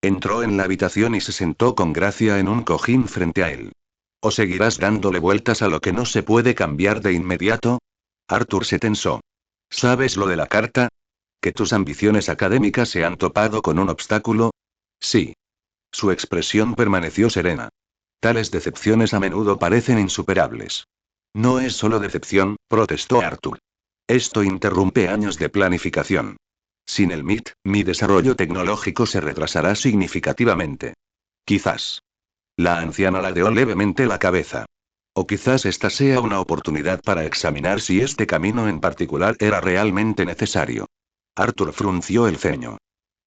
Entró en la habitación y se sentó con gracia en un cojín frente a él. ¿O seguirás dándole vueltas a lo que no se puede cambiar de inmediato? Arthur se tensó. ¿Sabes lo de la carta? ¿Que tus ambiciones académicas se han topado con un obstáculo? Sí. Su expresión permaneció serena. Tales decepciones a menudo parecen insuperables. No es solo decepción, protestó Arthur. Esto interrumpe años de planificación. Sin el MIT, mi desarrollo tecnológico se retrasará significativamente. Quizás. La anciana ladeó levemente la cabeza. O quizás esta sea una oportunidad para examinar si este camino en particular era realmente necesario. Arthur frunció el ceño.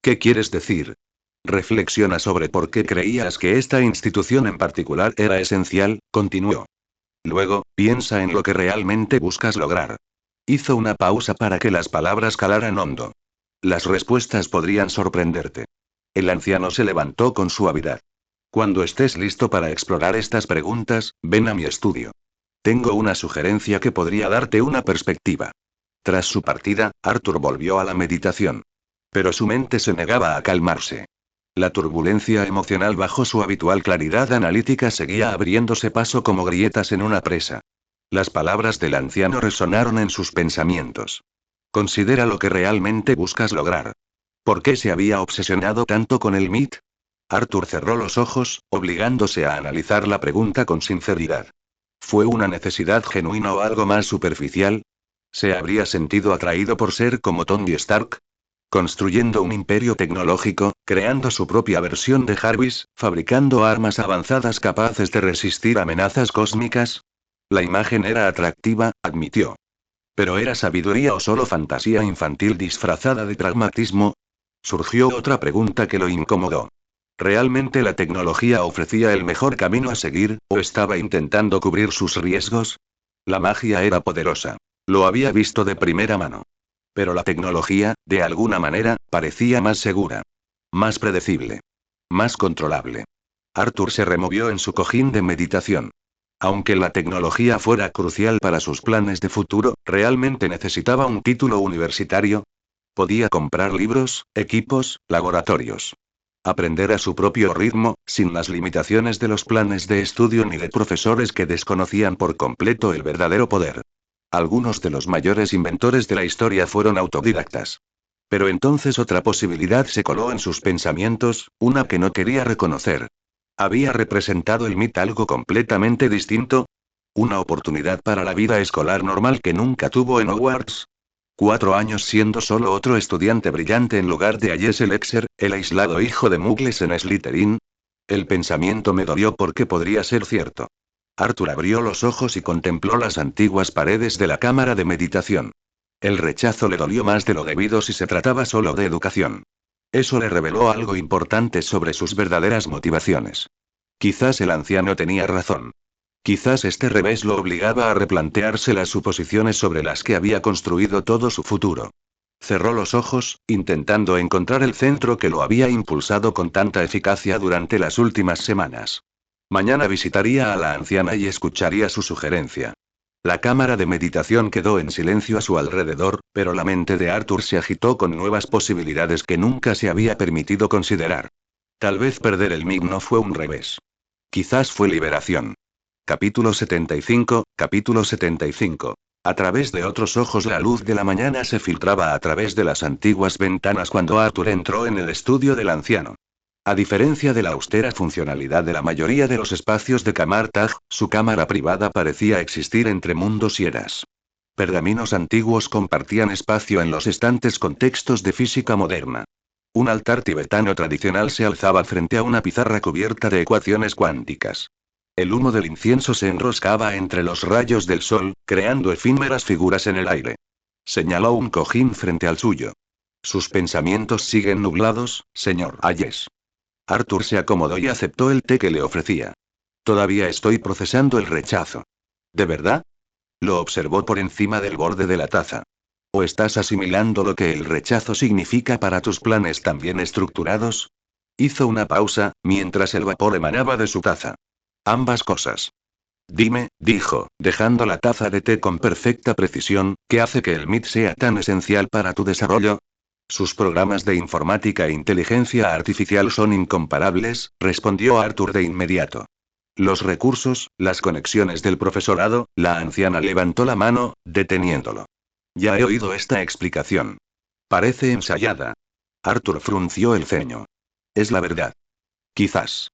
¿Qué quieres decir? Reflexiona sobre por qué creías que esta institución en particular era esencial, continuó. Luego, piensa en lo que realmente buscas lograr. Hizo una pausa para que las palabras calaran hondo. Las respuestas podrían sorprenderte. El anciano se levantó con suavidad. Cuando estés listo para explorar estas preguntas, ven a mi estudio. Tengo una sugerencia que podría darte una perspectiva. Tras su partida, Arthur volvió a la meditación. Pero su mente se negaba a calmarse. La turbulencia emocional bajo su habitual claridad analítica seguía abriéndose paso como grietas en una presa. Las palabras del anciano resonaron en sus pensamientos. Considera lo que realmente buscas lograr. ¿Por qué se había obsesionado tanto con el MIT? Arthur cerró los ojos, obligándose a analizar la pregunta con sinceridad. ¿Fue una necesidad genuina o algo más superficial? ¿Se habría sentido atraído por ser como Tony Stark? Construyendo un imperio tecnológico, creando su propia versión de Jarvis, fabricando armas avanzadas capaces de resistir amenazas cósmicas. La imagen era atractiva, admitió. ¿Pero era sabiduría o solo fantasía infantil disfrazada de pragmatismo? Surgió otra pregunta que lo incomodó. ¿Realmente la tecnología ofrecía el mejor camino a seguir, o estaba intentando cubrir sus riesgos? La magia era poderosa. Lo había visto de primera mano. Pero la tecnología, de alguna manera, parecía más segura. Más predecible. Más controlable. Arthur se removió en su cojín de meditación. Aunque la tecnología fuera crucial para sus planes de futuro, ¿realmente necesitaba un título universitario? Podía comprar libros, equipos, laboratorios. Aprender a su propio ritmo, sin las limitaciones de los planes de estudio ni de profesores que desconocían por completo el verdadero poder. Algunos de los mayores inventores de la historia fueron autodidactas. Pero entonces otra posibilidad se coló en sus pensamientos, una que no quería reconocer. ¿Había representado el MIT algo completamente distinto? ¿Una oportunidad para la vida escolar normal que nunca tuvo en Hogwarts? 4 años siendo solo otro estudiante brillante en lugar de Ayes Elexer, el aislado hijo de Mugles en Slytherin. El pensamiento me dolió porque podría ser cierto. Arthur abrió los ojos y contempló las antiguas paredes de la cámara de meditación. El rechazo le dolió más de lo debido si se trataba solo de educación. Eso le reveló algo importante sobre sus verdaderas motivaciones. Quizás el anciano tenía razón. Quizás este revés lo obligaba a replantearse las suposiciones sobre las que había construido todo su futuro. Cerró los ojos, intentando encontrar el centro que lo había impulsado con tanta eficacia durante las últimas semanas. Mañana visitaría a la anciana y escucharía su sugerencia. La cámara de meditación quedó en silencio a su alrededor, pero la mente de Arthur se agitó con nuevas posibilidades que nunca se había permitido considerar. Tal vez perder el MIG no fue un revés. Quizás fue liberación. Capítulo 75, capítulo 75. A través de otros ojos la luz de la mañana se filtraba a través de las antiguas ventanas cuando Arthur entró en el estudio del anciano. A diferencia de la austera funcionalidad de la mayoría de los espacios de Camartag, su cámara privada parecía existir entre mundos y eras. Pergaminos antiguos compartían espacio en los estantes con textos de física moderna. Un altar tibetano tradicional se alzaba frente a una pizarra cubierta de ecuaciones cuánticas. El humo del incienso se enroscaba entre los rayos del sol, creando efímeras figuras en el aire. Señaló un cojín frente al suyo. Sus pensamientos siguen nublados, señor Ayes. Arthur se acomodó y aceptó el té que le ofrecía. Todavía estoy procesando el rechazo. ¿De verdad? Lo observó por encima del borde de la taza. ¿O estás asimilando lo que el rechazo significa para tus planes tan bien estructurados? Hizo una pausa, mientras el vapor emanaba de su taza. Ambas cosas. Dime, dijo, dejando la taza de té con perfecta precisión, ¿qué hace que el MIT sea tan esencial para tu desarrollo? Sus programas de informática e inteligencia artificial son incomparables, respondió Arthur de inmediato. Los recursos, las conexiones del profesorado, la anciana levantó la mano, deteniéndolo. Ya he oído esta explicación. Parece ensayada. Arthur frunció el ceño. Es la verdad. Quizás.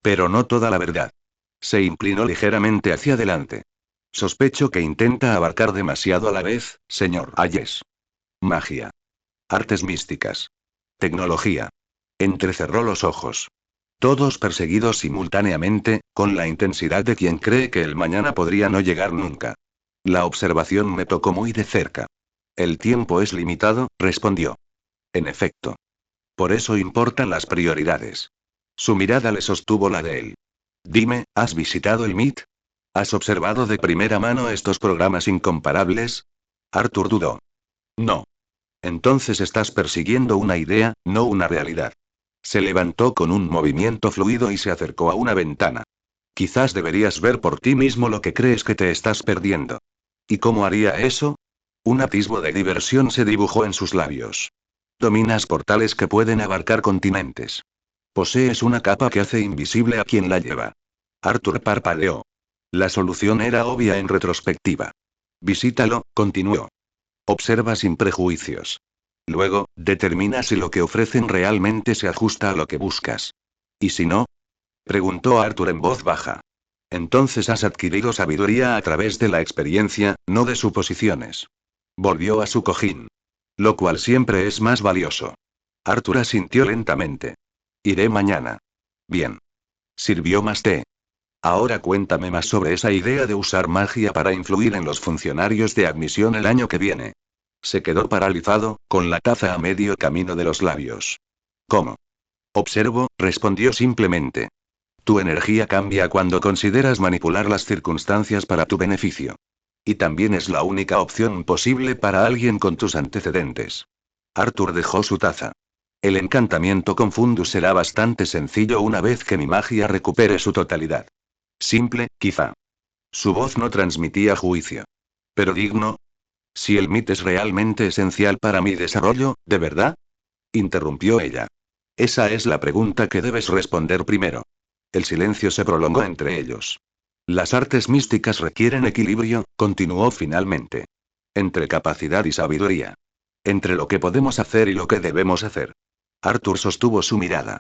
Pero no toda la verdad. Se inclinó ligeramente hacia adelante. Sospecho que intenta abarcar demasiado a la vez, señor Hayes. Magia. Artes místicas. Tecnología. Entrecerró los ojos. Todos perseguidos simultáneamente, con la intensidad de quien cree que el mañana podría no llegar nunca. La observación me tocó muy de cerca. El tiempo es limitado, respondió. En efecto. Por eso importan las prioridades. Su mirada le sostuvo la de él. Dime, ¿has visitado el MIT? ¿Has observado de primera mano estos programas incomparables? Arthur dudó. No. Entonces estás persiguiendo una idea, no una realidad. Se levantó con un movimiento fluido y se acercó a una ventana. Quizás deberías ver por ti mismo lo que crees que te estás perdiendo. ¿Y cómo haría eso? Un atisbo de diversión se dibujó en sus labios. Dominas portales que pueden abarcar continentes. Posees una capa que hace invisible a quien la lleva. Arthur parpadeó. La solución era obvia en retrospectiva. Visítalo, continuó. Observa sin prejuicios. Luego, determina si lo que ofrecen realmente se ajusta a lo que buscas. ¿Y si no? Preguntó Arthur en voz baja. Entonces has adquirido sabiduría a través de la experiencia, no de suposiciones. Volvió a su cojín. Lo cual siempre es más valioso. Arthur asintió lentamente. Iré mañana. Bien. Sirvió más té. Ahora cuéntame más sobre esa idea de usar magia para influir en los funcionarios de admisión el año que viene. Se quedó paralizado, con la taza a medio camino de los labios. ¿Cómo? Observo, respondió simplemente. Tu energía cambia cuando consideras manipular las circunstancias para tu beneficio. Y también es la única opción posible para alguien con tus antecedentes. Arthur dejó su taza. El encantamiento con Fundus será bastante sencillo una vez que mi magia recupere su totalidad. Simple, quizá. Su voz no transmitía juicio. Pero digno. Si el MIT es realmente esencial para mi desarrollo, ¿de verdad? Interrumpió ella. Esa es la pregunta que debes responder primero. El silencio se prolongó entre ellos. Las artes místicas requieren equilibrio, continuó finalmente. Entre capacidad y sabiduría. Entre lo que podemos hacer y lo que debemos hacer. Arthur sostuvo su mirada.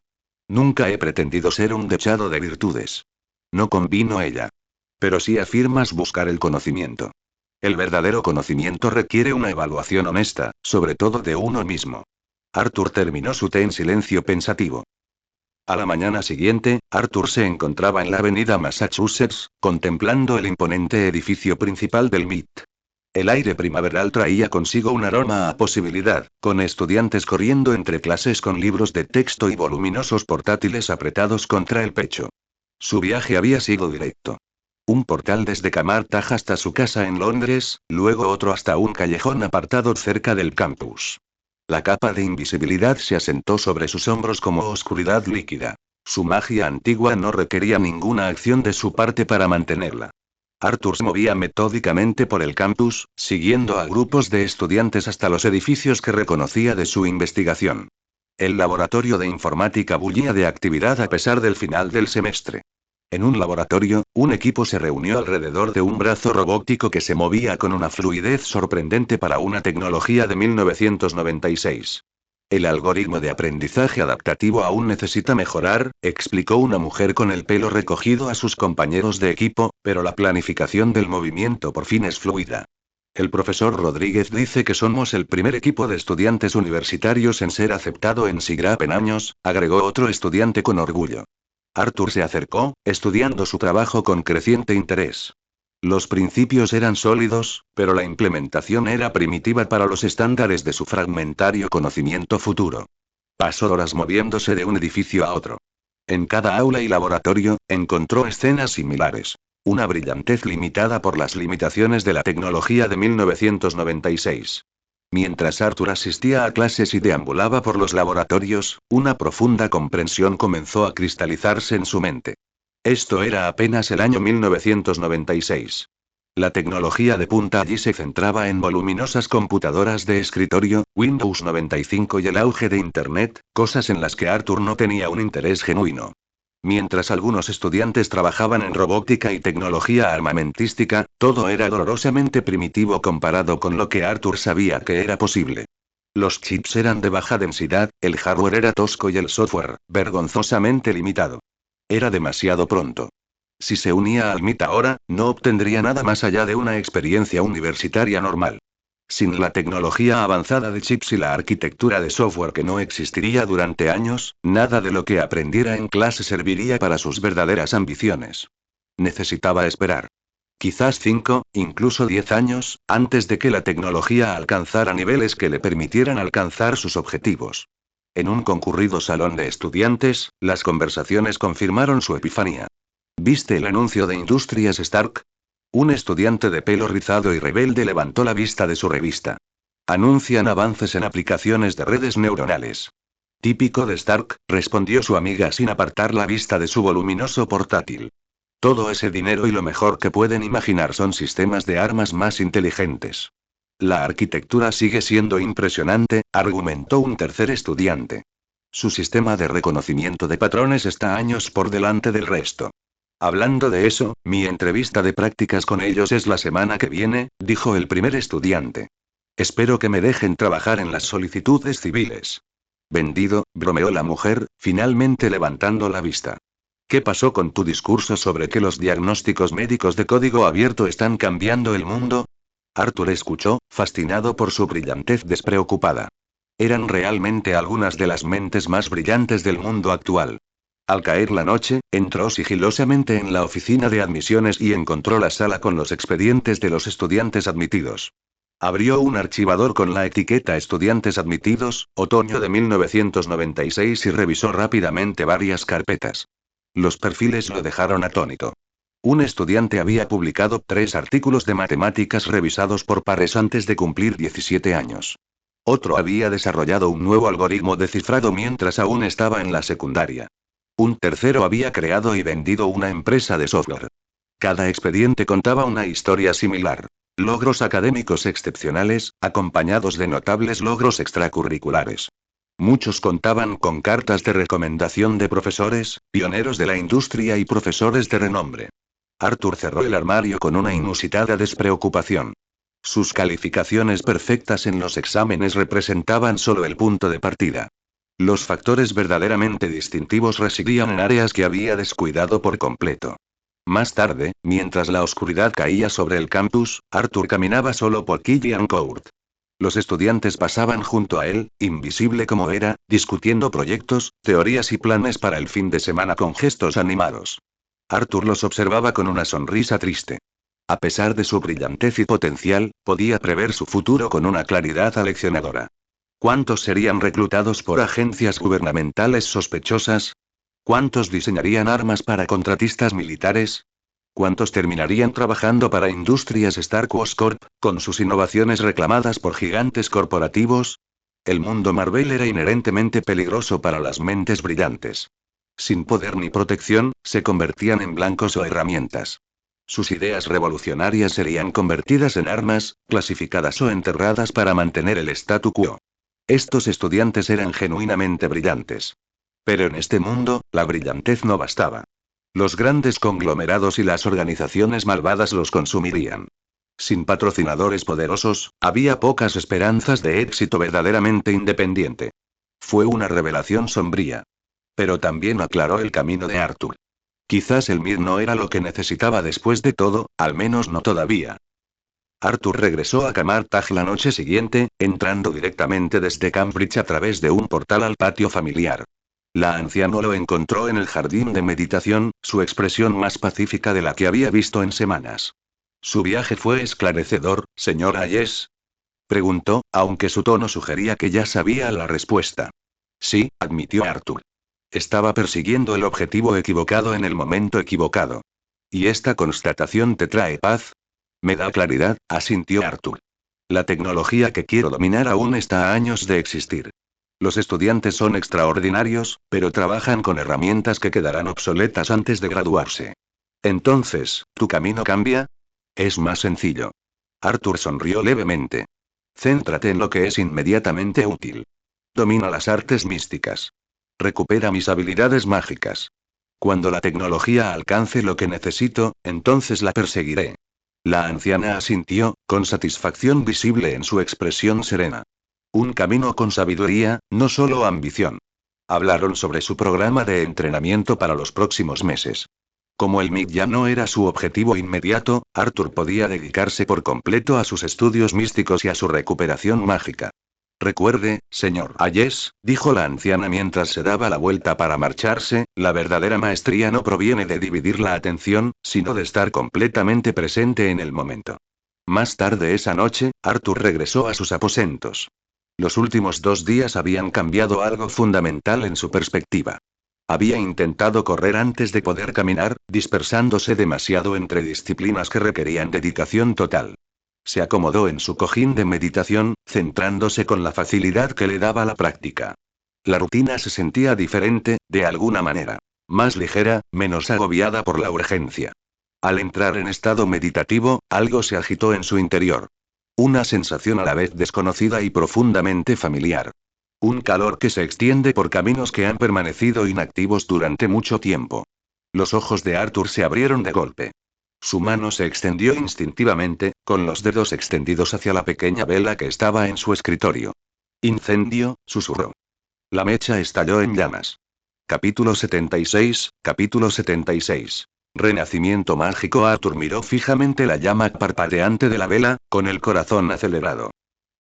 Nunca he pretendido ser un dechado de virtudes. No convino ella. Pero sí afirmas buscar el conocimiento. El verdadero conocimiento requiere una evaluación honesta, sobre todo de uno mismo. Arthur terminó su té en silencio pensativo. A la mañana siguiente, Arthur se encontraba en la avenida Massachusetts, contemplando el imponente edificio principal del MIT. El aire primaveral traía consigo un aroma a posibilidad, con estudiantes corriendo entre clases con libros de texto y voluminosos portátiles apretados contra el pecho. Su viaje había sido directo. Un portal desde Camartage hasta su casa en Londres, luego otro hasta un callejón apartado cerca del campus. La capa de invisibilidad se asentó sobre sus hombros como oscuridad líquida. Su magia antigua no requería ninguna acción de su parte para mantenerla. Arthur se movía metódicamente por el campus, siguiendo a grupos de estudiantes hasta los edificios que reconocía de su investigación. El laboratorio de informática bullía de actividad a pesar del final del semestre. En un laboratorio, un equipo se reunió alrededor de un brazo robótico que se movía con una fluidez sorprendente para una tecnología de 1996. El algoritmo de aprendizaje adaptativo aún necesita mejorar, explicó una mujer con el pelo recogido a sus compañeros de equipo, pero la planificación del movimiento por fin es fluida. El profesor Rodríguez dice que somos el primer equipo de estudiantes universitarios en ser aceptado en SIGGRAPH en años, agregó otro estudiante con orgullo. Arthur se acercó, estudiando su trabajo con creciente interés. Los principios eran sólidos, pero la implementación era primitiva para los estándares de su fragmentario conocimiento futuro. Pasó horas moviéndose de un edificio a otro. En cada aula y laboratorio, encontró escenas similares. Una brillantez limitada por las limitaciones de la tecnología de 1996. Mientras Arthur asistía a clases y deambulaba por los laboratorios, una profunda comprensión comenzó a cristalizarse en su mente. Esto era apenas el año 1996. La tecnología de punta allí se centraba en voluminosas computadoras de escritorio, Windows 95 y el auge de Internet, cosas en las que Arthur no tenía un interés genuino. Mientras algunos estudiantes trabajaban en robótica y tecnología armamentística, todo era dolorosamente primitivo comparado con lo que Arthur sabía que era posible. Los chips eran de baja densidad, el hardware era tosco y el software, vergonzosamente limitado. Era demasiado pronto. Si se unía al MIT ahora, no obtendría nada más allá de una experiencia universitaria normal. Sin la tecnología avanzada de chips y la arquitectura de software que no existiría durante años, nada de lo que aprendiera en clase serviría para sus verdaderas ambiciones. Necesitaba esperar. Quizás 5, incluso 10 años, antes de que la tecnología alcanzara niveles que le permitieran alcanzar sus objetivos. En un concurrido salón de estudiantes, las conversaciones confirmaron su epifanía. ¿Viste el anuncio de Industrias Stark? Un estudiante de pelo rizado y rebelde levantó la vista de su revista. Anuncian avances en aplicaciones de redes neuronales. Típico de Stark, respondió su amiga sin apartar la vista de su voluminoso portátil. Todo ese dinero y lo mejor que pueden imaginar son sistemas de armas más inteligentes. La arquitectura sigue siendo impresionante, argumentó un tercer estudiante. Su sistema de reconocimiento de patrones está años por delante del resto. Hablando de eso, mi entrevista de prácticas con ellos es la semana que viene, dijo el primer estudiante. Espero que me dejen trabajar en las solicitudes civiles. Vendido, bromeó la mujer, finalmente levantando la vista. ¿Qué pasó con tu discurso sobre que los diagnósticos médicos de código abierto están cambiando el mundo? Arthur escuchó, fascinado por su brillantez despreocupada. Eran realmente algunas de las mentes más brillantes del mundo actual. Al caer la noche, entró sigilosamente en la oficina de admisiones y encontró la sala con los expedientes de los estudiantes admitidos. Abrió un archivador con la etiqueta Estudiantes admitidos, otoño de 1996 y revisó rápidamente varias carpetas. Los perfiles lo dejaron atónito. Un estudiante había publicado 3 artículos de matemáticas revisados por pares antes de cumplir 17 años. Otro había desarrollado un nuevo algoritmo de cifrado mientras aún estaba en la secundaria. Un tercero había creado y vendido una empresa de software. Cada expediente contaba una historia similar. Logros académicos excepcionales, acompañados de notables logros extracurriculares. Muchos contaban con cartas de recomendación de profesores, pioneros de la industria y profesores de renombre. Arthur cerró el armario con una inusitada despreocupación. Sus calificaciones perfectas en los exámenes representaban solo el punto de partida. Los factores verdaderamente distintivos residían en áreas que había descuidado por completo. Más tarde, mientras la oscuridad caía sobre el campus, Arthur caminaba solo por Killian Court. Los estudiantes pasaban junto a él, invisible como era, discutiendo proyectos, teorías y planes para el fin de semana con gestos animados. Arthur los observaba con una sonrisa triste. A pesar de su brillantez y potencial, podía prever su futuro con una claridad aleccionadora. ¿Cuántos serían reclutados por agencias gubernamentales sospechosas? ¿Cuántos diseñarían armas para contratistas militares? ¿Cuántos terminarían trabajando para Industrias Stark Corp, con sus innovaciones reclamadas por gigantes corporativos? El mundo Marvel era inherentemente peligroso para las mentes brillantes. Sin poder ni protección, se convertían en blancos o herramientas. Sus ideas revolucionarias serían convertidas en armas, clasificadas o enterradas para mantener el statu quo. Estos estudiantes eran genuinamente brillantes. Pero en este mundo, la brillantez no bastaba. Los grandes conglomerados y las organizaciones malvadas los consumirían. Sin patrocinadores poderosos, había pocas esperanzas de éxito verdaderamente independiente. Fue una revelación sombría. Pero también aclaró el camino de Arthur. Quizás el MIR no era lo que necesitaba después de todo, al menos no todavía. Arthur regresó a Camartage la noche siguiente, entrando directamente desde Cambridge a través de un portal al patio familiar. La anciana lo encontró en el jardín de meditación, su expresión más pacífica de la que había visto en semanas. ¿Su viaje fue esclarecedor, señora Yes? Preguntó, aunque su tono sugería que ya sabía la respuesta. Sí, admitió Arthur. Estaba persiguiendo el objetivo equivocado en el momento equivocado. ¿Y esta constatación te trae paz? Me da claridad, asintió Arthur. La tecnología que quiero dominar aún está a años de existir. Los estudiantes son extraordinarios, pero trabajan con herramientas que quedarán obsoletas antes de graduarse. Entonces, ¿tu camino cambia? Es más sencillo. Arthur sonrió levemente. Céntrate en lo que es inmediatamente útil. Domina las artes místicas. Recupera mis habilidades mágicas. Cuando la tecnología alcance lo que necesito, entonces la perseguiré. La anciana asintió, con satisfacción visible en su expresión serena. Un camino con sabiduría, no solo ambición. Hablaron sobre su programa de entrenamiento para los próximos meses. Como el MIG ya no era su objetivo inmediato, Arthur podía dedicarse por completo a sus estudios místicos y a su recuperación mágica. Recuerde, señor Ayes, dijo la anciana mientras se daba la vuelta para marcharse, la verdadera maestría no proviene de dividir la atención, sino de estar completamente presente en el momento. Más tarde esa noche, Arthur regresó a sus aposentos. Los últimos 2 días habían cambiado algo fundamental en su perspectiva. Había intentado correr antes de poder caminar, dispersándose demasiado entre disciplinas que requerían dedicación total. Se acomodó en su cojín de meditación, centrándose con la facilidad que le daba la práctica. La rutina se sentía diferente, de alguna manera. Más ligera, menos agobiada por la urgencia. Al entrar en estado meditativo, algo se agitó en su interior. Una sensación a la vez desconocida y profundamente familiar. Un calor que se extiende por caminos que han permanecido inactivos durante mucho tiempo. Los ojos de Arthur se abrieron de golpe. Su mano se extendió instintivamente, con los dedos extendidos hacia la pequeña vela que estaba en su escritorio. Incendio, susurró. La mecha estalló en llamas. Capítulo 76, capítulo 76. Renacimiento mágico. Arthur miró fijamente la llama parpadeante de la vela, con el corazón acelerado.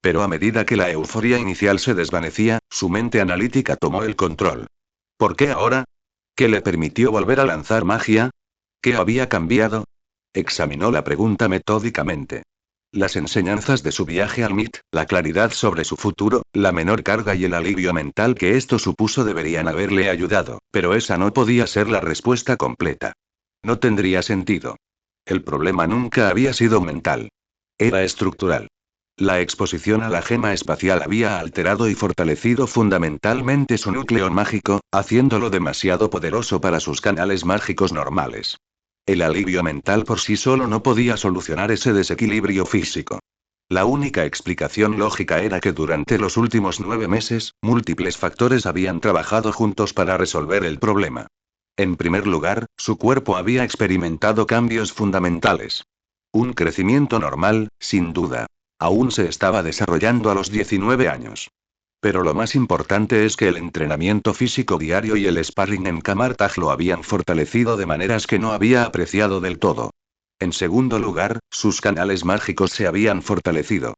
Pero a medida que la euforia inicial se desvanecía, su mente analítica tomó el control. ¿Por qué ahora? ¿Qué le permitió volver a lanzar magia? ¿Qué había cambiado? Examinó la pregunta metódicamente. Las enseñanzas de su viaje al MIT, la claridad sobre su futuro, la menor carga y el alivio mental que esto supuso deberían haberle ayudado, pero esa no podía ser la respuesta completa. No tendría sentido. El problema nunca había sido mental. Era estructural. La exposición a la gema espacial había alterado y fortalecido fundamentalmente su núcleo mágico, haciéndolo demasiado poderoso para sus canales mágicos normales. El alivio mental por sí solo no podía solucionar ese desequilibrio físico. La única explicación lógica era que durante los últimos 9 meses, múltiples factores habían trabajado juntos para resolver el problema. En primer lugar, su cuerpo había experimentado cambios fundamentales. Un crecimiento normal, sin duda. Aún se estaba desarrollando a los 19 años. Pero lo más importante es que el entrenamiento físico diario y el sparring en Kamartaj lo habían fortalecido de maneras que no había apreciado del todo. En segundo lugar, sus canales mágicos se habían fortalecido.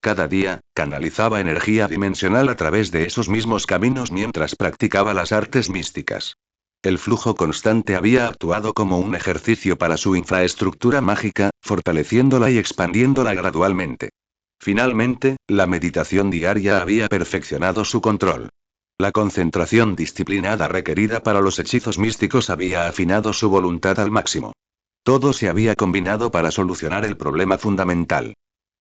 Cada día, canalizaba energía dimensional a través de esos mismos caminos mientras practicaba las artes místicas. El flujo constante había actuado como un ejercicio para su infraestructura mágica, fortaleciéndola y expandiéndola gradualmente. Finalmente, la meditación diaria había perfeccionado su control. La concentración disciplinada requerida para los hechizos místicos había afinado su voluntad al máximo. Todo se había combinado para solucionar el problema fundamental.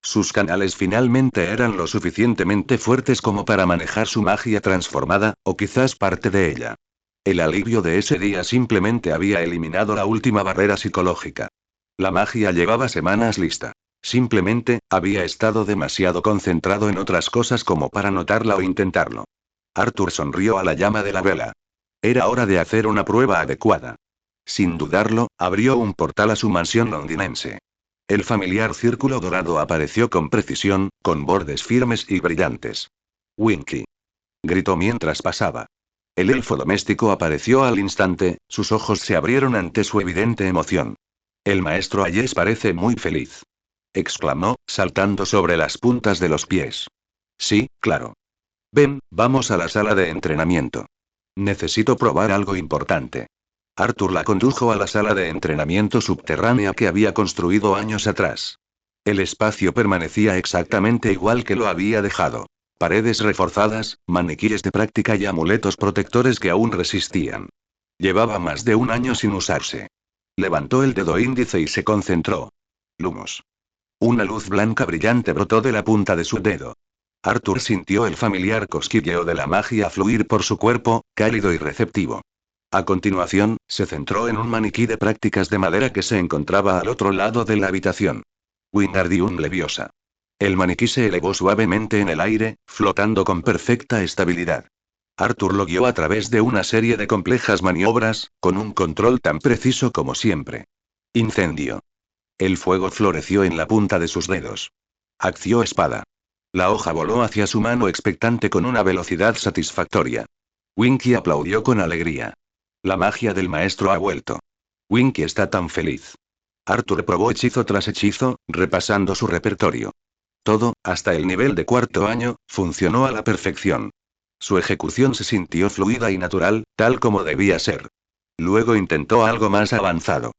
Sus canales finalmente eran lo suficientemente fuertes como para manejar su magia transformada, o quizás parte de ella. El alivio de ese día simplemente había eliminado la última barrera psicológica. La magia llevaba semanas lista. Simplemente, había estado demasiado concentrado en otras cosas como para notarla o intentarlo. Arthur sonrió a la llama de la vela. Era hora de hacer una prueba adecuada. Sin dudarlo, abrió un portal a su mansión londinense. El familiar círculo dorado apareció con precisión, con bordes firmes y brillantes. Winky. Gritó mientras pasaba. El elfo doméstico apareció al instante, sus ojos se abrieron ante su evidente emoción. El maestro Ayes parece muy feliz. Exclamó, saltando sobre las puntas de los pies. Sí, claro. Ven, vamos a la sala de entrenamiento. Necesito probar algo importante. Arthur la condujo a la sala de entrenamiento subterránea que había construido años atrás. El espacio permanecía exactamente igual que lo había dejado. Paredes reforzadas, maniquíes de práctica y amuletos protectores que aún resistían. Llevaba más de un año sin usarse. Levantó el dedo índice y se concentró. Lumos. Una luz blanca brillante brotó de la punta de su dedo. Arthur sintió el familiar cosquilleo de la magia fluir por su cuerpo, cálido y receptivo. A continuación, se centró en un maniquí de prácticas de madera que se encontraba al otro lado de la habitación. Wingardium Leviosa. El maniquí se elevó suavemente en el aire, flotando con perfecta estabilidad. Arthur lo guió a través de una serie de complejas maniobras, con un control tan preciso como siempre. Incendio. El fuego floreció en la punta de sus dedos. Acción espada. La hoja voló hacia su mano expectante con una velocidad satisfactoria. Winky aplaudió con alegría. La magia del maestro ha vuelto. Winky está tan feliz. Arthur probó hechizo tras hechizo, repasando su repertorio. Todo, hasta el nivel de cuarto año, funcionó a la perfección. Su ejecución se sintió fluida y natural, tal como debía ser. Luego intentó algo más avanzado.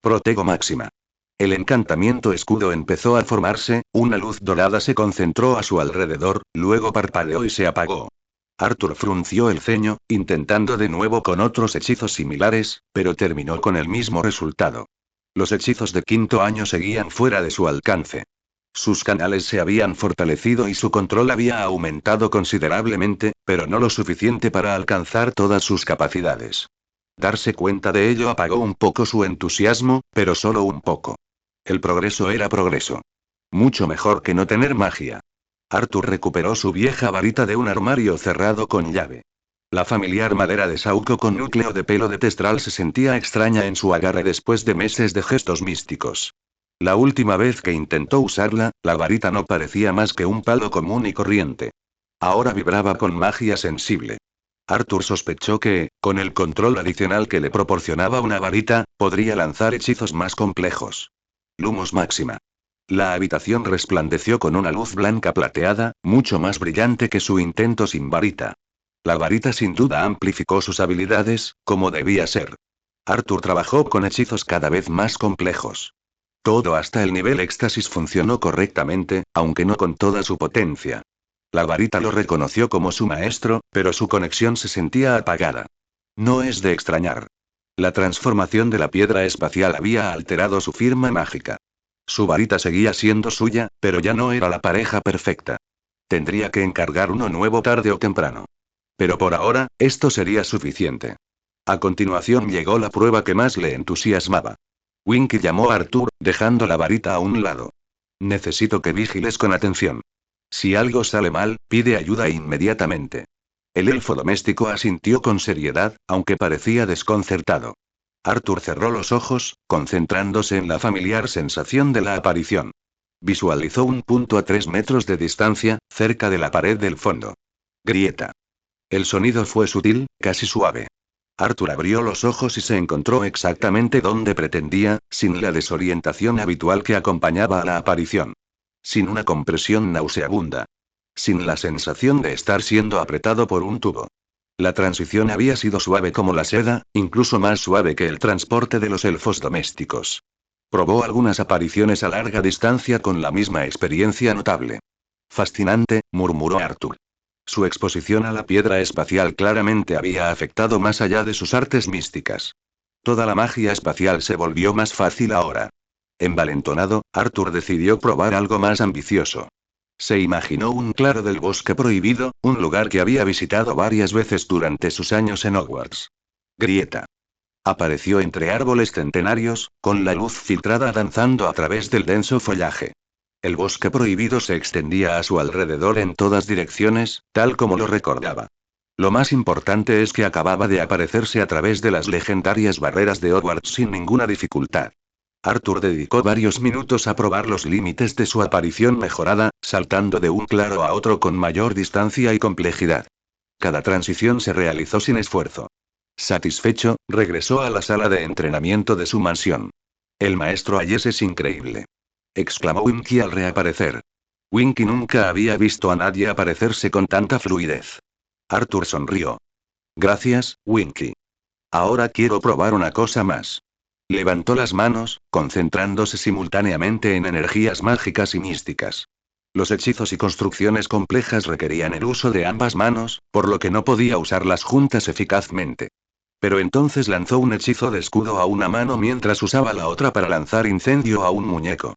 Protego máxima. El encantamiento escudo empezó a formarse, una luz dorada se concentró a su alrededor, luego parpadeó y se apagó. Arthur frunció el ceño, intentando de nuevo con otros hechizos similares, pero terminó con el mismo resultado. Los hechizos de quinto año seguían fuera de su alcance. Sus canales se habían fortalecido y su control había aumentado considerablemente, pero no lo suficiente para alcanzar todas sus capacidades. Darse cuenta de ello apagó un poco su entusiasmo, pero solo un poco. El progreso era progreso. Mucho mejor que no tener magia. Arthur recuperó su vieja varita de un armario cerrado con llave. La familiar madera de sauco con núcleo de pelo de testral se sentía extraña en su agarre después de meses de gestos místicos. La última vez que intentó usarla, la varita no parecía más que un palo común y corriente. Ahora vibraba con magia sensible. Arthur sospechó que, con el control adicional que le proporcionaba una varita, podría lanzar hechizos más complejos. Lumos máxima. La habitación resplandeció con una luz blanca plateada, mucho más brillante que su intento sin varita. La varita sin duda amplificó sus habilidades, como debía ser. Arthur trabajó con hechizos cada vez más complejos. Todo hasta el nivel éxtasis funcionó correctamente, aunque no con toda su potencia. La varita lo reconoció como su maestro, pero su conexión se sentía apagada. No es de extrañar. La transformación de la piedra espacial había alterado su firma mágica. Su varita seguía siendo suya, pero ya no era la pareja perfecta. Tendría que encargar uno nuevo tarde o temprano. Pero por ahora, esto sería suficiente. A continuación llegó la prueba que más le entusiasmaba. Winky llamó a Arthur, dejando la varita a un lado. Necesito que vigiles con atención. Si algo sale mal, pide ayuda inmediatamente. El elfo doméstico asintió con seriedad, aunque parecía desconcertado. Arthur cerró los ojos, concentrándose en la familiar sensación de la aparición. Visualizó un punto a 3 metros de distancia, cerca de la pared del fondo. Grieta. El sonido fue sutil, casi suave. Arthur abrió los ojos y se encontró exactamente donde pretendía, sin la desorientación habitual que acompañaba a la aparición. Sin una compresión nauseabunda. Sin la sensación de estar siendo apretado por un tubo. La transición había sido suave como la seda, incluso más suave que el transporte de los elfos domésticos. Probó algunas apariciones a larga distancia con la misma experiencia notable. Fascinante, murmuró Arthur. Su exposición a la piedra espacial claramente había afectado más allá de sus artes místicas. Toda la magia espacial se volvió más fácil ahora. Envalentonado, Arthur decidió probar algo más ambicioso. Se imaginó un claro del bosque prohibido, un lugar que había visitado varias veces durante sus años en Hogwarts. Grieta. Apareció entre árboles centenarios, con la luz filtrada danzando a través del denso follaje. El bosque prohibido se extendía a su alrededor en todas direcciones, tal como lo recordaba. Lo más importante es que acababa de aparecerse a través de las legendarias barreras de Hogwarts sin ninguna dificultad. Arthur dedicó varios minutos a probar los límites de su aparición mejorada, saltando de un claro a otro con mayor distancia y complejidad. Cada transición se realizó sin esfuerzo. Satisfecho, regresó a la sala de entrenamiento de su mansión. El maestro Hayes es increíble. Exclamó Winky al reaparecer. Winky nunca había visto a nadie aparecerse con tanta fluidez. Arthur sonrió. Gracias, Winky. Ahora quiero probar una cosa más. Levantó las manos, concentrándose simultáneamente en energías mágicas y místicas. Los hechizos y construcciones complejas requerían el uso de ambas manos, por lo que no podía usarlas juntas eficazmente. Pero entonces lanzó un hechizo de escudo a una mano mientras usaba la otra para lanzar incendio a un muñeco.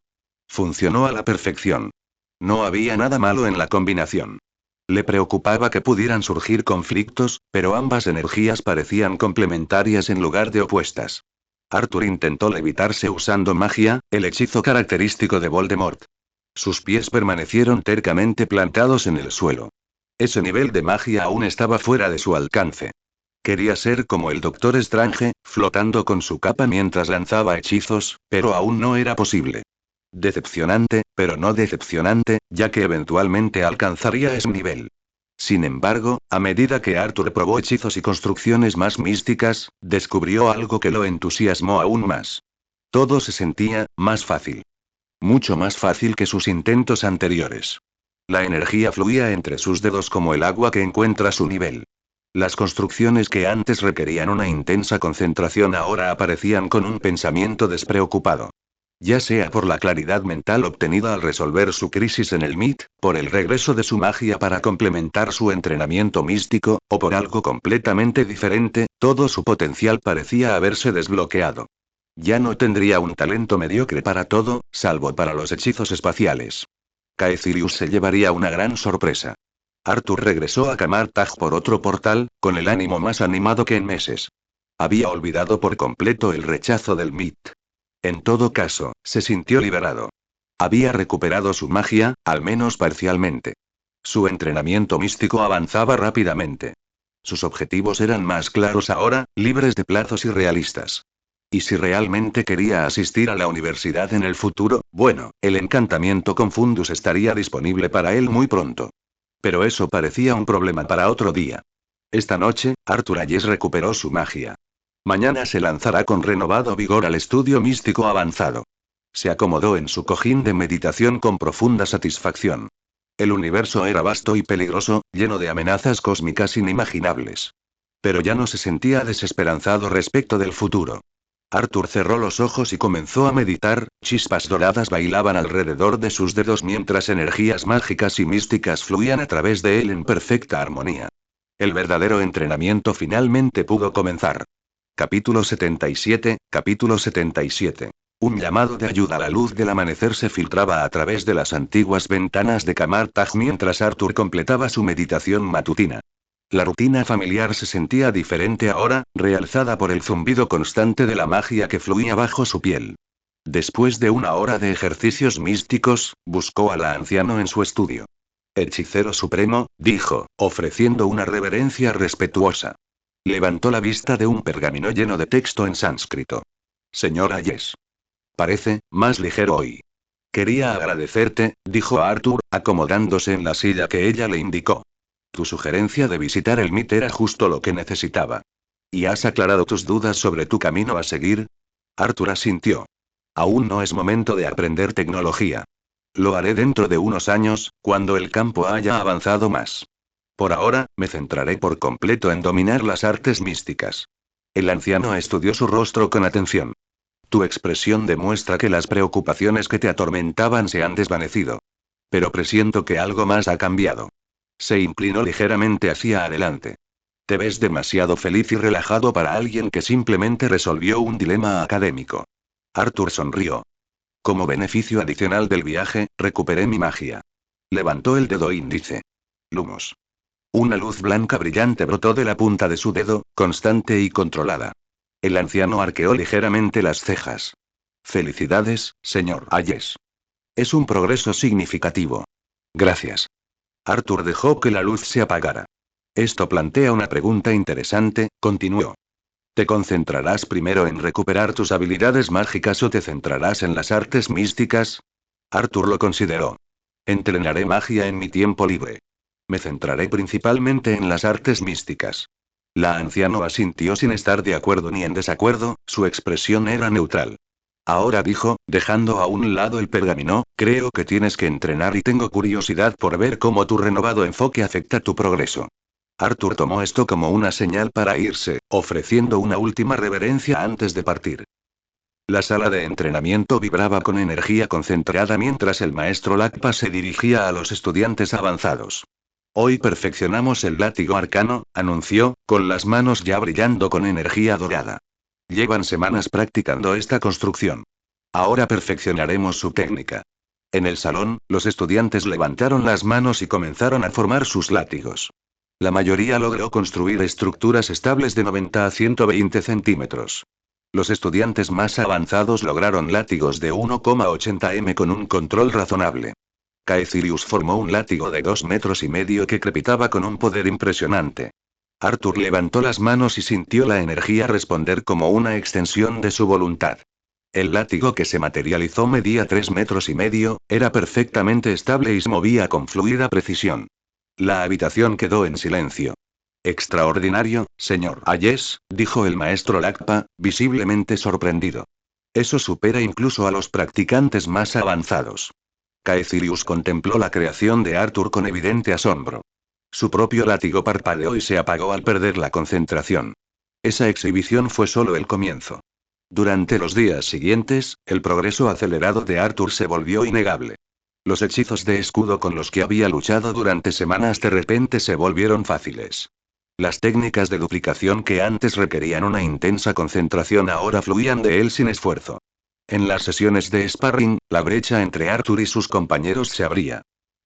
Funcionó a la perfección. No había nada malo en la combinación. Le preocupaba que pudieran surgir conflictos, pero ambas energías parecían complementarias en lugar de opuestas. Arthur intentó levitarse usando magia, el hechizo característico de Voldemort. Sus pies permanecieron tercamente plantados en el suelo. Ese nivel de magia aún estaba fuera de su alcance. Quería ser como el Doctor Strange, flotando con su capa mientras lanzaba hechizos, pero aún no era posible. Decepcionante, pero no decepcionante, ya que eventualmente alcanzaría ese nivel. Sin embargo, a medida que Arthur probó hechizos y construcciones más místicas, descubrió algo que lo entusiasmó aún más. Todo se sentía más fácil. Mucho más fácil que sus intentos anteriores. La energía fluía entre sus dedos como el agua que encuentra su nivel. Las construcciones que antes requerían una intensa concentración ahora aparecían con un pensamiento despreocupado. Ya sea por la claridad mental obtenida al resolver su crisis en el MIT, por el regreso de su magia para complementar su entrenamiento místico, o por algo completamente diferente, todo su potencial parecía haberse desbloqueado. Ya no tendría un talento mediocre para todo, salvo para los hechizos espaciales. Caecilius se llevaría una gran sorpresa. Arthur regresó a Camartag por otro portal, con el ánimo más animado que en meses. Había olvidado por completo el rechazo del MIT. En todo caso, se sintió liberado. Había recuperado su magia, al menos parcialmente. Su entrenamiento místico avanzaba rápidamente. Sus objetivos eran más claros ahora, libres de plazos irrealistas. Y si realmente quería asistir a la universidad en el futuro, bueno, el encantamiento Confundus estaría disponible para él muy pronto. Pero eso parecía un problema para otro día. Esta noche, Arthur Ayes recuperó su magia. Mañana se lanzará con renovado vigor al estudio místico avanzado. Se acomodó en su cojín de meditación con profunda satisfacción. El universo era vasto y peligroso, lleno de amenazas cósmicas inimaginables. Pero ya no se sentía desesperanzado respecto del futuro. Arthur cerró los ojos y comenzó a meditar, chispas doradas bailaban alrededor de sus dedos mientras energías mágicas y místicas fluían a través de él en perfecta armonía. El verdadero entrenamiento finalmente pudo comenzar. Capítulo 77, capítulo 77. Un llamado de ayuda. La luz del amanecer se filtraba a través de las antiguas ventanas de Camartag mientras Arthur completaba su meditación matutina. La rutina familiar se sentía diferente ahora, realzada por el zumbido constante de la magia que fluía bajo su piel. Después de una hora de ejercicios místicos, buscó al anciano en su estudio. Hechicero supremo, dijo, ofreciendo una reverencia respetuosa. Levantó la vista de un pergamino lleno de texto en sánscrito. Señor Ayes. Parece más ligero hoy. Quería agradecerte, dijo Arthur, acomodándose en la silla que ella le indicó. Tu sugerencia de visitar el MIT era justo lo que necesitaba. ¿Y has aclarado tus dudas sobre tu camino a seguir? Arthur asintió. Aún no es momento de aprender tecnología. Lo haré dentro de unos años, cuando el campo haya avanzado más. Por ahora, me centraré por completo en dominar las artes místicas. El anciano estudió su rostro con atención. Tu expresión demuestra que las preocupaciones que te atormentaban se han desvanecido. Pero presiento que algo más ha cambiado. Se inclinó ligeramente hacia adelante. Te ves demasiado feliz y relajado para alguien que simplemente resolvió un dilema académico. Arthur sonrió. Como beneficio adicional del viaje, recuperé mi magia. Levantó el dedo índice. Lumos. Una luz blanca brillante brotó de la punta de su dedo, constante y controlada. El anciano arqueó ligeramente las cejas. Felicidades, señor Ayes. Es un progreso significativo. Gracias. Arthur dejó que la luz se apagara. Esto plantea una pregunta interesante, continuó. ¿Te concentrarás primero en recuperar tus habilidades mágicas o te centrarás en las artes místicas? Arthur lo consideró. Entrenaré magia en mi tiempo libre. Me centraré principalmente en las artes místicas. La anciana asintió sin estar de acuerdo ni en desacuerdo, su expresión era neutral. Ahora dijo, dejando a un lado el pergamino, creo que tienes que entrenar y tengo curiosidad por ver cómo tu renovado enfoque afecta tu progreso. Arthur tomó esto como una señal para irse, ofreciendo una última reverencia antes de partir. La sala de entrenamiento vibraba con energía concentrada mientras el maestro Lakpa se dirigía a los estudiantes avanzados. Hoy perfeccionamos el látigo arcano, anunció, con las manos ya brillando con energía dorada. Llevan semanas practicando esta construcción. Ahora perfeccionaremos su técnica. En el salón, los estudiantes levantaron las manos y comenzaron a formar sus látigos. La mayoría logró construir estructuras estables de 90 a 120 centímetros. Los estudiantes más avanzados lograron látigos de 1,80 m con un control razonable. Caecilius formó un látigo de 2,5 metros que crepitaba con un poder impresionante. Arthur levantó las manos y sintió la energía responder como una extensión de su voluntad. El látigo que se materializó medía 3,5 metros, era perfectamente estable y se movía con fluida precisión. La habitación quedó en silencio. Extraordinario, señor Ayes, dijo el maestro Lakpa, visiblemente sorprendido. Eso supera incluso a los practicantes más avanzados. Caecilius contempló la creación de Arthur con evidente asombro. Su propio látigo parpadeó y se apagó al perder la concentración. Esa exhibición fue solo el comienzo. Durante los días siguientes, el progreso acelerado de Arthur se volvió innegable. Los hechizos de escudo con los que había luchado durante semanas de repente se volvieron fáciles. Las técnicas de duplicación que antes requerían una intensa concentración ahora fluían de él sin esfuerzo. En las sesiones de sparring, la brecha entre Arthur y sus compañeros se abría.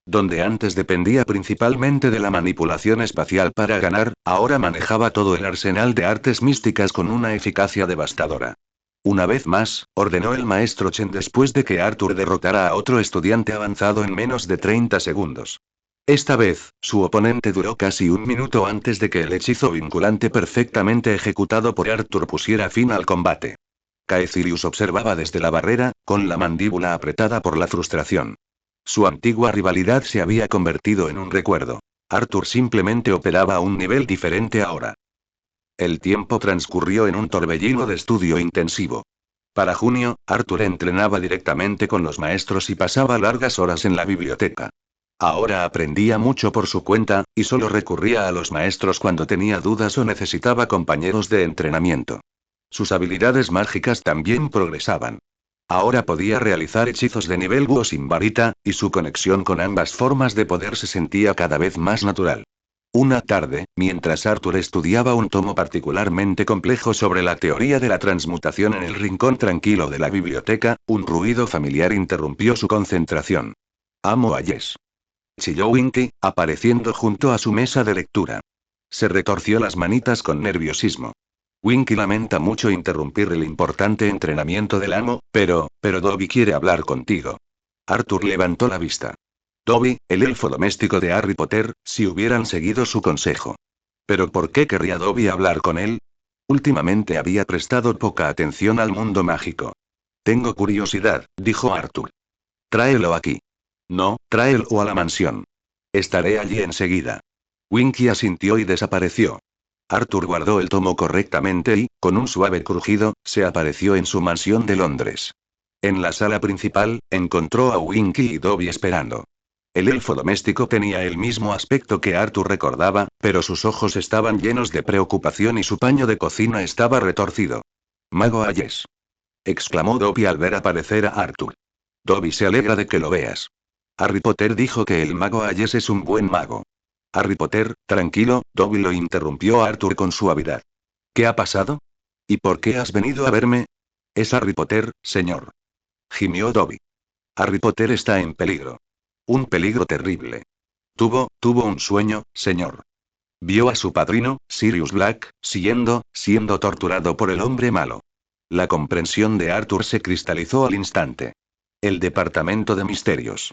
Donde antes dependía principalmente de la manipulación espacial para ganar, ahora manejaba todo el arsenal de artes místicas con una eficacia devastadora. Una vez más, ordenó el maestro Chen después de que Arthur derrotara a otro estudiante avanzado en menos de 30 segundos. Esta vez, su oponente duró casi un minuto antes de que el hechizo vinculante perfectamente ejecutado por Arthur pusiera fin al combate. Caecilius observaba desde la barrera, con la mandíbula apretada por la frustración. Su antigua rivalidad se había convertido en un recuerdo. Arthur simplemente operaba a un nivel diferente ahora. El tiempo transcurrió en un torbellino de estudio intensivo. Para junio, Arthur entrenaba directamente con los maestros y pasaba largas horas en la biblioteca. Ahora aprendía mucho por su cuenta, y solo recurría a los maestros cuando tenía dudas o necesitaba compañeros de entrenamiento. Sus habilidades mágicas también progresaban. Ahora podía realizar hechizos de nivel búho sin varita, y su conexión con ambas formas de poder se sentía cada vez más natural. Una tarde, mientras Arthur estudiaba un tomo particularmente complejo sobre la teoría de la transmutación en el rincón tranquilo de la biblioteca, un ruido familiar interrumpió su concentración. «Amo a Yes», chilló Winky, apareciendo junto a su mesa de lectura. Se retorció las manitas con nerviosismo. Winky lamenta mucho interrumpir el importante entrenamiento del amo, pero Dobby quiere hablar contigo. Arthur levantó la vista. Dobby, el elfo doméstico de Harry Potter, si hubieran seguido su consejo. ¿Pero por qué querría Dobby hablar con él? Últimamente había prestado poca atención al mundo mágico. Tengo curiosidad, dijo Arthur. Tráelo aquí. No, tráelo a la mansión. Estaré allí enseguida. Winky asintió y desapareció. Arthur guardó el tomo correctamente y, con un suave crujido, se apareció en su mansión de Londres. En la sala principal, encontró a Winky y Dobby esperando. El elfo doméstico tenía el mismo aspecto que Arthur recordaba, pero sus ojos estaban llenos de preocupación y su paño de cocina estaba retorcido. «Mago Ayes», exclamó Dobby al ver aparecer a Arthur. «Dobby se alegra de que lo veas. Harry Potter dijo que el mago Ayes es un buen mago». «Harry Potter, tranquilo», Dobby lo interrumpió Arthur con suavidad. «¿Qué ha pasado? ¿Y por qué has venido a verme?» «Es Harry Potter, señor», gimió Dobby. «Harry Potter está en peligro. Un peligro terrible. Tuvo un sueño, señor. Vio a su padrino, Sirius Black, siendo torturado por el hombre malo». La comprensión de Arthur se cristalizó al instante. El departamento de misterios.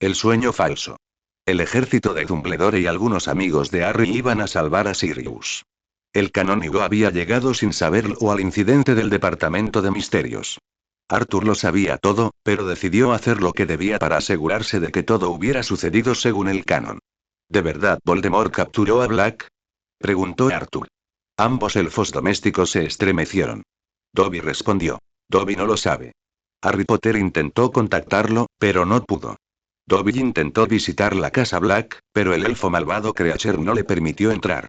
El sueño falso. El ejército de Dumbledore y algunos amigos de Harry iban a salvar a Sirius. El canónigo había llegado sin saberlo al incidente del departamento de misterios. Arthur lo sabía todo, pero decidió hacer lo que debía para asegurarse de que todo hubiera sucedido según el canon. ¿De verdad Voldemort capturó a Black?, preguntó Arthur. Ambos elfos domésticos se estremecieron. Dobby respondió. Dobby no lo sabe. Harry Potter intentó contactarlo, pero no pudo. Dobby intentó visitar la casa Black, pero el elfo malvado Creature no le permitió entrar.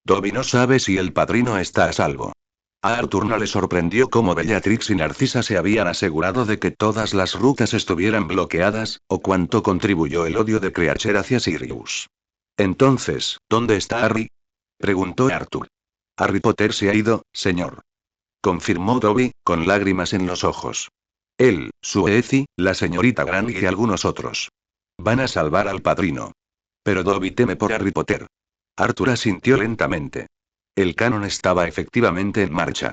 Dobby no sabe si el padrino está a salvo. A Arthur no le sorprendió cómo Bellatrix y Narcisa se habían asegurado de que todas las rutas estuvieran bloqueadas, o cuánto contribuyó el odio de Creature hacia Sirius. Entonces, ¿dónde está Harry?, preguntó Arthur. Harry Potter se ha ido, señor, confirmó Dobby, con lágrimas en los ojos. Él, Suezi, la señorita Grant y algunos otros. Van a salvar al padrino. Pero Dobby teme por Harry Potter. Arthur asintió lentamente. El canon estaba efectivamente en marcha.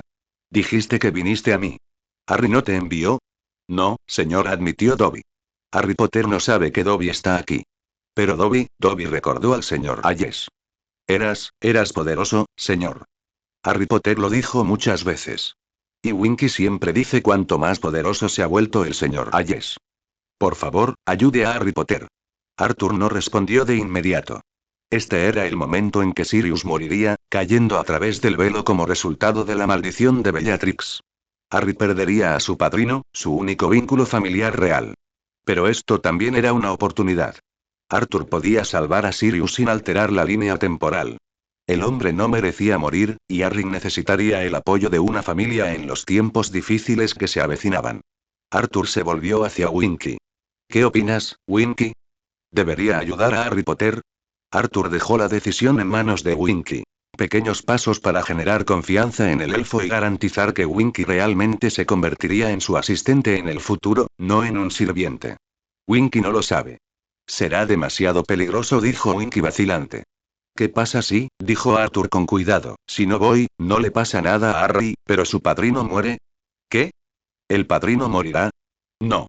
Dijiste que viniste a mí. ¿Harry no te envió? No, señor, admitió Dobby. Harry Potter no sabe que Dobby está aquí. Pero Dobby recordó al señor Hayes. Eras poderoso, señor. Harry Potter lo dijo muchas veces. Y Winky siempre dice cuánto más poderoso se ha vuelto el señor Hayes. Por favor, ayude a Harry Potter. Arthur no respondió de inmediato. Este era el momento en que Sirius moriría, cayendo a través del velo como resultado de la maldición de Bellatrix. Harry perdería a su padrino, su único vínculo familiar real. Pero esto también era una oportunidad. Arthur podía salvar a Sirius sin alterar la línea temporal. El hombre no merecía morir, y Harry necesitaría el apoyo de una familia en los tiempos difíciles que se avecinaban. Arthur se volvió hacia Winky. ¿Qué opinas, Winky? ¿Debería ayudar a Harry Potter? Arthur dejó la decisión en manos de Winky. Pequeños pasos para generar confianza en el elfo y garantizar que Winky realmente se convertiría en su asistente en el futuro, no en un sirviente. Winky no lo sabe. Será demasiado peligroso, dijo Winky vacilante. ¿Qué pasa si, dijo Arthur con cuidado, si no voy, no le pasa nada a Harry, pero su padrino muere? ¿Qué? ¿El padrino morirá? No.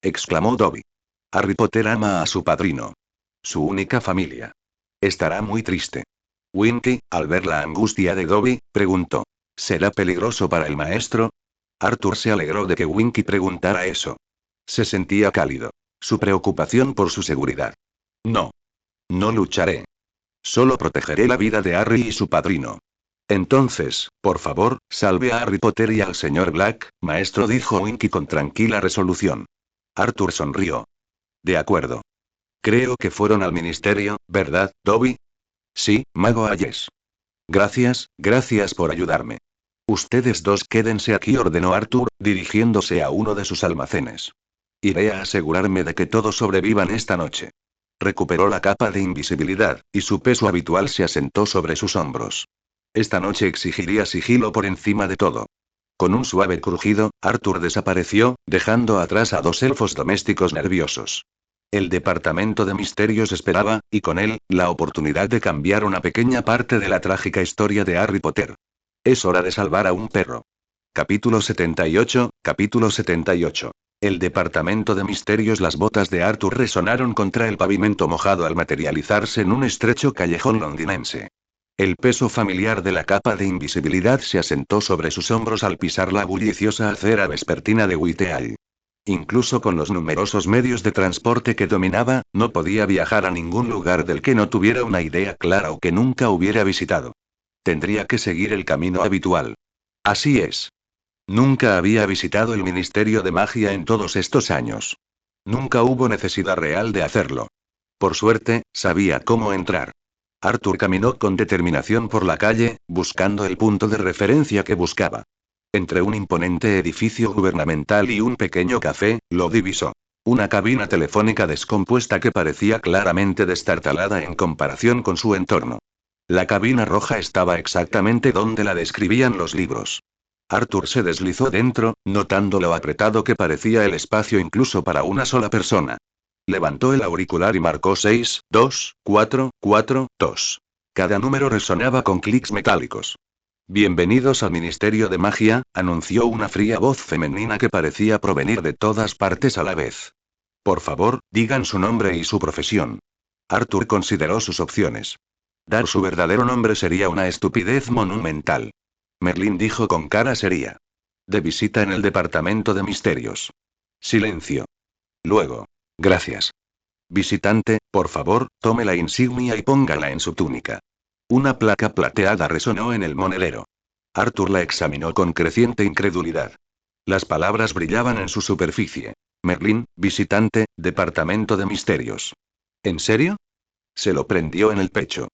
Exclamó Dobby. Harry Potter ama a su padrino. Su única familia. Estará muy triste. Winky, al ver la angustia de Dobby, preguntó. ¿Será peligroso para el maestro? Arthur se alegró de que Winky preguntara eso. Se sentía cálido. Su preocupación por su seguridad. No. No lucharé. Solo protegeré la vida de Harry y su padrino. Entonces, por favor, salve a Harry Potter y al señor Black, maestro, dijo Winky con tranquila resolución. Arthur sonrió. De acuerdo. Creo que fueron al ministerio, ¿verdad, Dobby? Sí, mago Hayes. Gracias por ayudarme. Ustedes dos quédense aquí, ordenó Arthur, dirigiéndose a uno de sus almacenes. Iré a asegurarme de que todos sobrevivan esta noche. Recuperó la capa de invisibilidad, y su peso habitual se asentó sobre sus hombros. Esta noche exigiría sigilo por encima de todo. Con un suave crujido, Arthur desapareció, dejando atrás a dos elfos domésticos nerviosos. El departamento de misterios esperaba, y con él, la oportunidad de cambiar una pequeña parte de la trágica historia de Harry Potter. Es hora de salvar a un perro. Capítulo 78, capítulo 78. El departamento de misterios. Las botas de Arthur resonaron contra el pavimento mojado al materializarse en un estrecho callejón londinense. El peso familiar de la capa de invisibilidad se asentó sobre sus hombros al pisar la bulliciosa acera vespertina de Whitehall. Incluso con los numerosos medios de transporte que dominaba, no podía viajar a ningún lugar del que no tuviera una idea clara o que nunca hubiera visitado. Tendría que seguir el camino habitual. Así es. Nunca había visitado el Ministerio de Magia en todos estos años. Nunca hubo necesidad real de hacerlo. Por suerte, sabía cómo entrar. Arthur caminó con determinación por la calle, buscando el punto de referencia que buscaba. Entre un imponente edificio gubernamental y un pequeño café, lo divisó. Una cabina telefónica descompuesta que parecía claramente destartalada en comparación con su entorno. La cabina roja estaba exactamente donde la describían los libros. Arthur se deslizó dentro, notando lo apretado que parecía el espacio incluso para una sola persona. Levantó el auricular y marcó 62442. Cada número resonaba con clics metálicos. Bienvenidos al Ministerio de Magia, anunció una fría voz femenina que parecía provenir de todas partes a la vez. Por favor, digan su nombre y su profesión. Arthur consideró sus opciones. Dar su verdadero nombre sería una estupidez monumental. Merlín dijo con cara seria. De visita en el departamento de misterios. Silencio. Luego. Gracias. Visitante, por favor, tome la insignia y póngala en su túnica. Una placa plateada resonó en el monedero. Arthur la examinó con creciente incredulidad. Las palabras brillaban en su superficie. Merlín, visitante, departamento de misterios. ¿En serio? Se lo prendió en el pecho.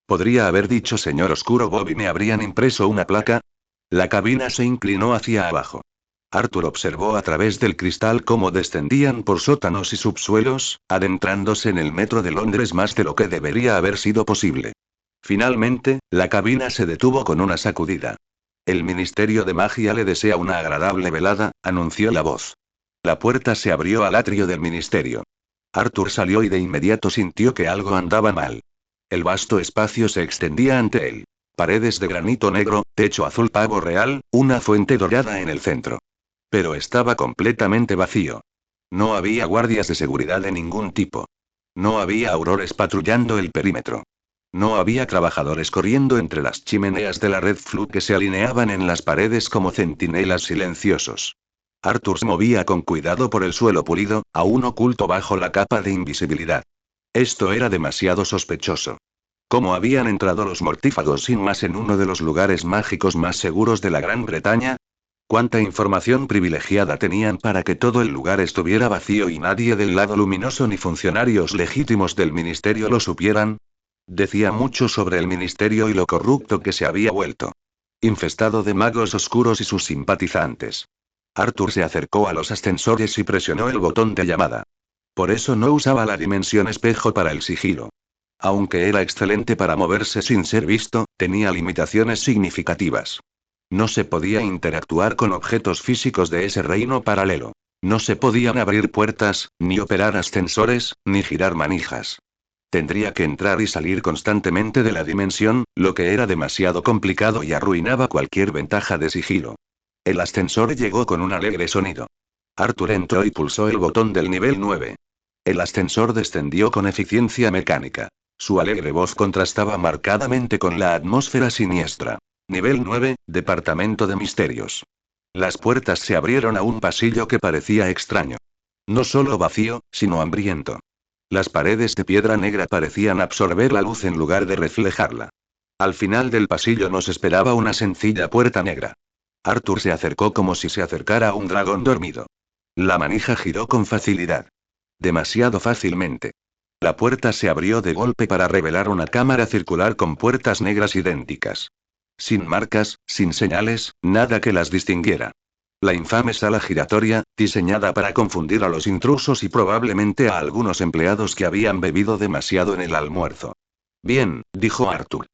Podría haber dicho señor Oscuro Bob y me habrían impreso una placa. La cabina se inclinó hacia abajo. Arthur observó a través del cristal cómo descendían por sótanos y subsuelos, adentrándose en el metro de Londres más de lo que debería haber sido posible. Finalmente, la cabina se detuvo con una sacudida. El Ministerio de Magia le desea una agradable velada, anunció la voz. La puerta se abrió al atrio del ministerio. Arthur salió y de inmediato sintió que algo andaba mal. El vasto espacio se extendía ante él. Paredes de granito negro, techo azul pavo real, una fuente dorada en el centro. Pero estaba completamente vacío. No había guardias de seguridad de ningún tipo. No había aurores patrullando el perímetro. No había trabajadores corriendo entre las chimeneas de la red Flu que se alineaban en las paredes como centinelas silenciosos. Arthur se movía con cuidado por el suelo pulido, aún oculto bajo la capa de invisibilidad. Esto era demasiado sospechoso. ¿Cómo habían entrado los mortífagos sin más en uno de los lugares mágicos más seguros de la Gran Bretaña? ¿Cuánta información privilegiada tenían para que todo el lugar estuviera vacío y nadie del lado luminoso ni funcionarios legítimos del ministerio lo supieran? Decía mucho sobre el ministerio y lo corrupto que se había vuelto. Infestado de magos oscuros y sus simpatizantes. Arthur se acercó a los ascensores y presionó el botón de llamada. Por eso no usaba la dimensión espejo para el sigilo. Aunque era excelente para moverse sin ser visto, tenía limitaciones significativas. No se podía interactuar con objetos físicos de ese reino paralelo. No se podían abrir puertas, ni operar ascensores, ni girar manijas. Tendría que entrar y salir constantemente de la dimensión, lo que era demasiado complicado y arruinaba cualquier ventaja de sigilo. El ascensor llegó con un alegre sonido. Arthur entró y pulsó el botón del nivel 9. El ascensor descendió con eficiencia mecánica. Su alegre voz contrastaba marcadamente con la atmósfera siniestra. Nivel 9, Departamento de Misterios. Las puertas se abrieron a un pasillo que parecía extraño. No solo vacío, sino hambriento. Las paredes de piedra negra parecían absorber la luz en lugar de reflejarla. Al final del pasillo nos esperaba una sencilla puerta negra. Arthur se acercó como si se acercara a un dragón dormido. La manija giró con facilidad. Demasiado fácilmente. La puerta se abrió de golpe para revelar una cámara circular con puertas negras idénticas. Sin marcas, sin señales, nada que las distinguiera. La infame sala giratoria, diseñada para confundir a los intrusos y probablemente a algunos empleados que habían bebido demasiado en el almuerzo. Bien, dijo Arthur.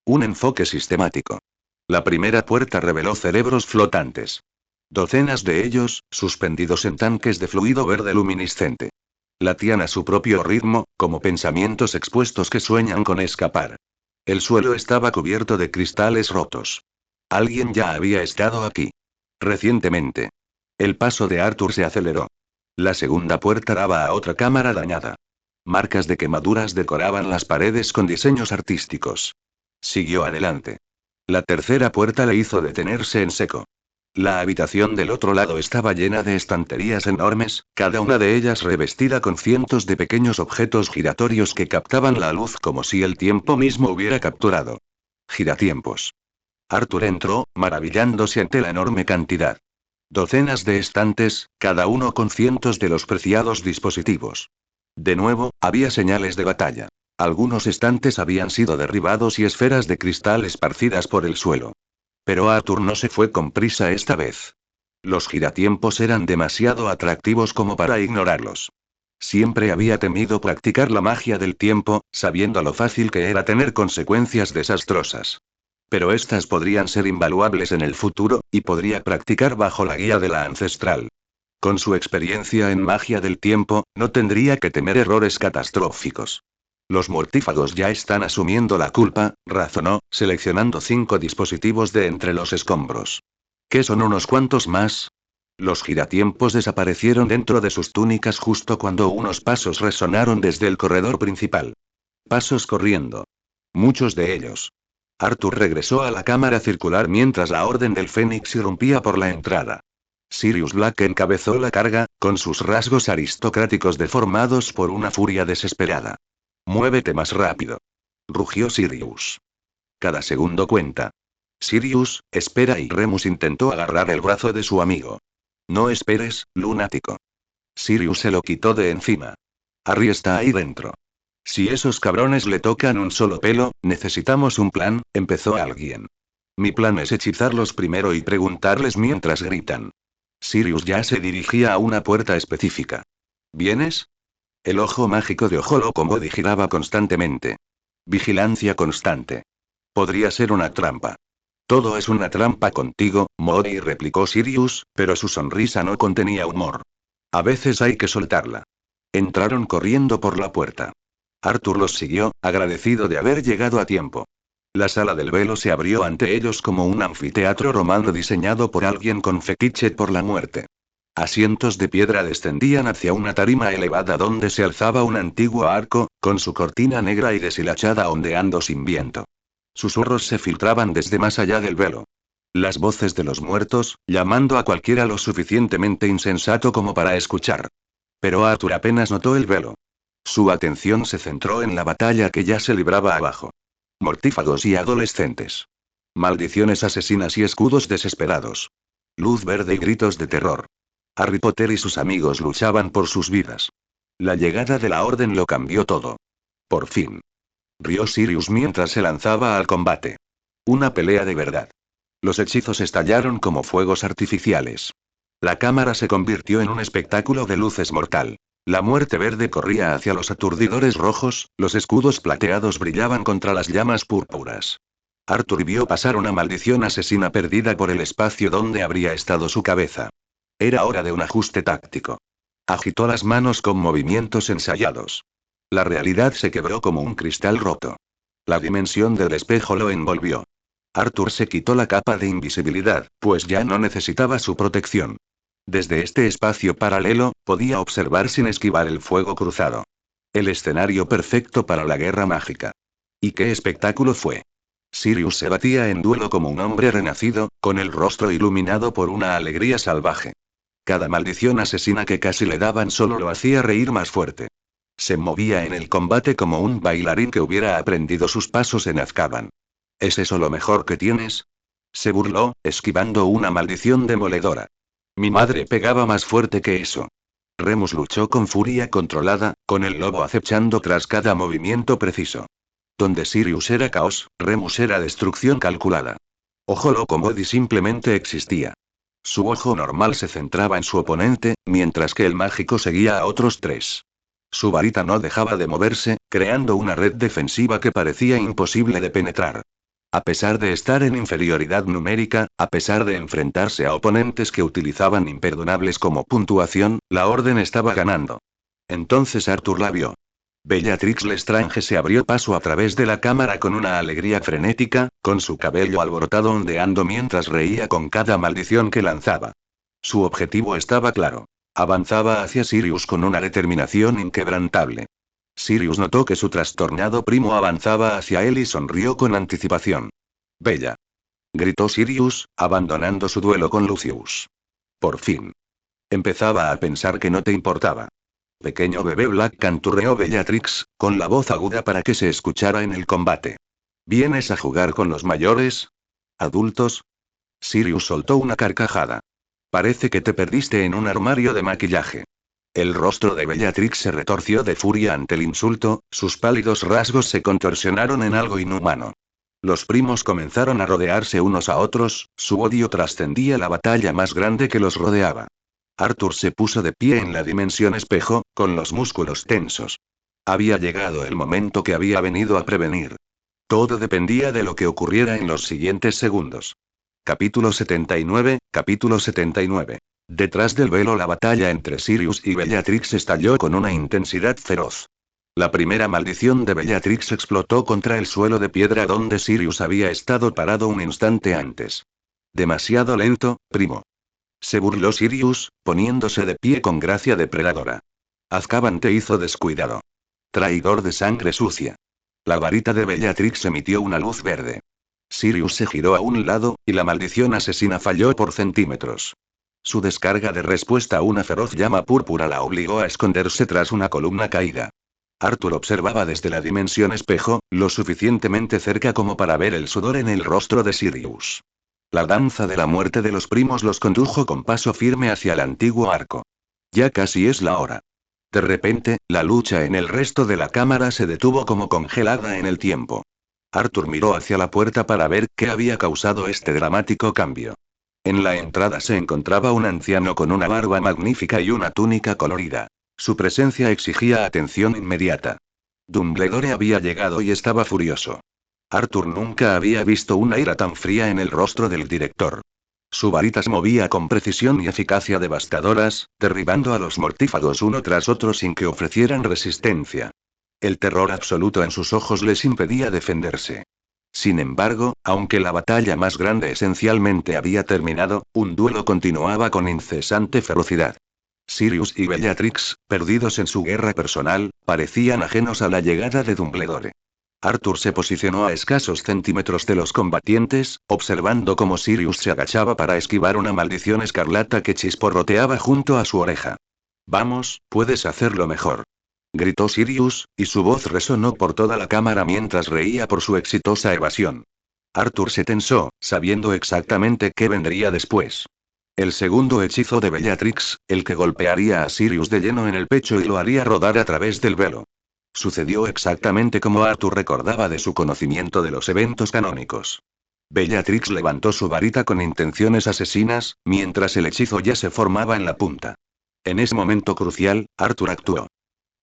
Un enfoque sistemático. La primera puerta reveló cerebros flotantes. Docenas de ellos, suspendidos en tanques de fluido verde luminiscente. Latían a su propio ritmo, como pensamientos expuestos que sueñan con escapar. El suelo estaba cubierto de cristales rotos. Alguien ya había estado aquí. Recientemente. El paso de Arthur se aceleró. La segunda puerta daba a otra cámara dañada. Marcas de quemaduras decoraban las paredes con diseños artísticos. Siguió adelante. La tercera puerta le hizo detenerse en seco. La habitación del otro lado estaba llena de estanterías enormes, cada una de ellas revestida con cientos de pequeños objetos giratorios que captaban la luz como si el tiempo mismo hubiera capturado. Giratiempos. Arthur entró, maravillándose ante la enorme cantidad. Docenas de estantes, cada uno con cientos de los preciados dispositivos. De nuevo, había señales de batalla. Algunos estantes habían sido derribados y esferas de cristal esparcidas por el suelo. Pero Arthur no se fue con prisa esta vez. Los giratiempos eran demasiado atractivos como para ignorarlos. Siempre había temido practicar la magia del tiempo, sabiendo lo fácil que era tener consecuencias desastrosas. Pero estas podrían ser invaluables en el futuro, y podría practicar bajo la guía de la ancestral. Con su experiencia en magia del tiempo, no tendría que temer errores catastróficos. Los mortífagos ya están asumiendo la culpa, razonó, seleccionando 5 dispositivos de entre los escombros. ¿Qué son unos cuantos más? Los giratiempos desaparecieron dentro de sus túnicas justo cuando unos pasos resonaron desde el corredor principal. Pasos corriendo. Muchos de ellos. Arthur regresó a la cámara circular mientras la Orden del Fénix irrumpía por la entrada. Sirius Black encabezó la carga, con sus rasgos aristocráticos deformados por una furia desesperada. Muévete más rápido. Rugió Sirius. Cada segundo cuenta. Sirius, espera y Remus intentó agarrar el brazo de su amigo. No esperes, lunático. Sirius se lo quitó de encima. Harry está ahí dentro. Si esos cabrones le tocan un solo pelo, necesitamos un plan, empezó alguien. Mi plan es hechizarlos primero y preguntarles mientras gritan. Sirius ya se dirigía a una puerta específica. ¿Vienes? El ojo mágico de Ojo Loco Modi giraba constantemente. Vigilancia constante. Podría ser una trampa. Todo es una trampa contigo, Modi replicó Sirius, pero su sonrisa no contenía humor. A veces hay que soltarla. Entraron corriendo por la puerta. Arthur los siguió, agradecido de haber llegado a tiempo. La sala del velo se abrió ante ellos como un anfiteatro romano diseñado por alguien con fetiche por la muerte. Asientos de piedra descendían hacia una tarima elevada donde se alzaba un antiguo arco, con su cortina negra y deshilachada ondeando sin viento. Susurros se filtraban desde más allá del velo. Las voces de los muertos, llamando a cualquiera lo suficientemente insensato como para escuchar. Pero Arthur apenas notó el velo. Su atención se centró en la batalla que ya se libraba abajo. Mortífagos y adolescentes. Maldiciones asesinas y escudos desesperados. Luz verde y gritos de terror. Harry Potter y sus amigos luchaban por sus vidas. La llegada de la Orden lo cambió todo. Por fin. Rió Sirius mientras se lanzaba al combate. Una pelea de verdad. Los hechizos estallaron como fuegos artificiales. La cámara se convirtió en un espectáculo de luces mortal. La muerte verde corría hacia los aturdidores rojos, los escudos plateados brillaban contra las llamas púrpuras. Arthur vio pasar una maldición asesina perdida por el espacio donde habría estado su cabeza. Era hora de un ajuste táctico. Agitó las manos con movimientos ensayados. La realidad se quebró como un cristal roto. La dimensión del espejo lo envolvió. Arthur se quitó la capa de invisibilidad, pues ya no necesitaba su protección. Desde este espacio paralelo, podía observar sin esquivar el fuego cruzado. El escenario perfecto para la guerra mágica. ¿Y qué espectáculo fue? Sirius se batía en duelo como un hombre renacido, con el rostro iluminado por una alegría salvaje. Cada maldición asesina que casi le daban solo lo hacía reír más fuerte. Se movía en el combate como un bailarín que hubiera aprendido sus pasos en Azkaban. ¿Es eso lo mejor que tienes? Se burló, esquivando una maldición demoledora. Mi madre pegaba más fuerte que eso. Remus luchó con furia controlada, con el lobo acechando tras cada movimiento preciso. Donde Sirius era caos, Remus era destrucción calculada. Ojo loco Modi simplemente existía. Su ojo normal se centraba en su oponente, mientras que el mágico seguía a otros tres. Su varita no dejaba de moverse, creando una red defensiva que parecía imposible de penetrar. A pesar de estar en inferioridad numérica, a pesar de enfrentarse a oponentes que utilizaban imperdonables como puntuación, la orden estaba ganando. Entonces Arthur la vio. Bellatrix Lestrange se abrió paso a través de la cámara con una alegría frenética, con su cabello alborotado ondeando mientras reía con cada maldición que lanzaba. Su objetivo estaba claro. Avanzaba hacia Sirius con una determinación inquebrantable. Sirius notó que su trastornado primo avanzaba hacia él y sonrió con anticipación. «Bella», gritó Sirius, abandonando su duelo con Lucius. Por fin. Empezaba a pensar que no te importaba. Pequeño bebé Black, canturreó Bellatrix, con la voz aguda para que se escuchara en el combate. ¿Vienes a jugar con los mayores? ¿Adultos? Sirius soltó una carcajada. Parece que te perdiste en un armario de maquillaje. El rostro de Bellatrix se retorció de furia ante el insulto, sus pálidos rasgos se contorsionaron en algo inhumano. Los primos comenzaron a rodearse unos a otros, su odio trascendía la batalla más grande que los rodeaba. Arthur se puso de pie en la dimensión espejo, con los músculos tensos. Había llegado el momento que había venido a prevenir. Todo dependía de lo que ocurriera en los siguientes segundos. Capítulo 79, capítulo 79. Detrás del velo la batalla entre Sirius y Bellatrix estalló con una intensidad feroz. La primera maldición de Bellatrix explotó contra el suelo de piedra donde Sirius había estado parado un instante antes. Demasiado lento, primo. Se burló Sirius, poniéndose de pie con gracia depredadora. Azkaban te hizo descuidado. Traidor de sangre sucia. La varita de Bellatrix emitió una luz verde. Sirius se giró a un lado, y la maldición asesina falló por centímetros. Su descarga de respuesta a una feroz llama púrpura la obligó a esconderse tras una columna caída. Arthur observaba desde la dimensión espejo, lo suficientemente cerca como para ver el sudor en el rostro de Sirius. La danza de la muerte de los primos los condujo con paso firme hacia el antiguo arco. Ya casi es la hora. De repente, la lucha en el resto de la cámara se detuvo como congelada en el tiempo. Arthur miró hacia la puerta para ver qué había causado este dramático cambio. En la entrada se encontraba un anciano con una barba magnífica y una túnica colorida. Su presencia exigía atención inmediata. Dumbledore había llegado y estaba furioso. Arthur nunca había visto una ira tan fría en el rostro del director. Su varita se movía con precisión y eficacia devastadoras, derribando a los mortífagos uno tras otro sin que ofrecieran resistencia. El terror absoluto en sus ojos les impedía defenderse. Sin embargo, aunque la batalla más grande esencialmente había terminado, un duelo continuaba con incesante ferocidad. Sirius y Bellatrix, perdidos en su guerra personal, parecían ajenos a la llegada de Dumbledore. Arthur se posicionó a escasos centímetros de los combatientes, observando cómo Sirius se agachaba para esquivar una maldición escarlata que chisporroteaba junto a su oreja. Vamos, puedes hacerlo mejor. Gritó Sirius, y su voz resonó por toda la cámara mientras reía por su exitosa evasión. Arthur se tensó, sabiendo exactamente qué vendría después. El segundo hechizo de Bellatrix, el que golpearía a Sirius de lleno en el pecho y lo haría rodar a través del velo. Sucedió exactamente como Arthur recordaba de su conocimiento de los eventos canónicos. Bellatrix levantó su varita con intenciones asesinas, mientras el hechizo ya se formaba en la punta. En ese momento crucial, Arthur actuó.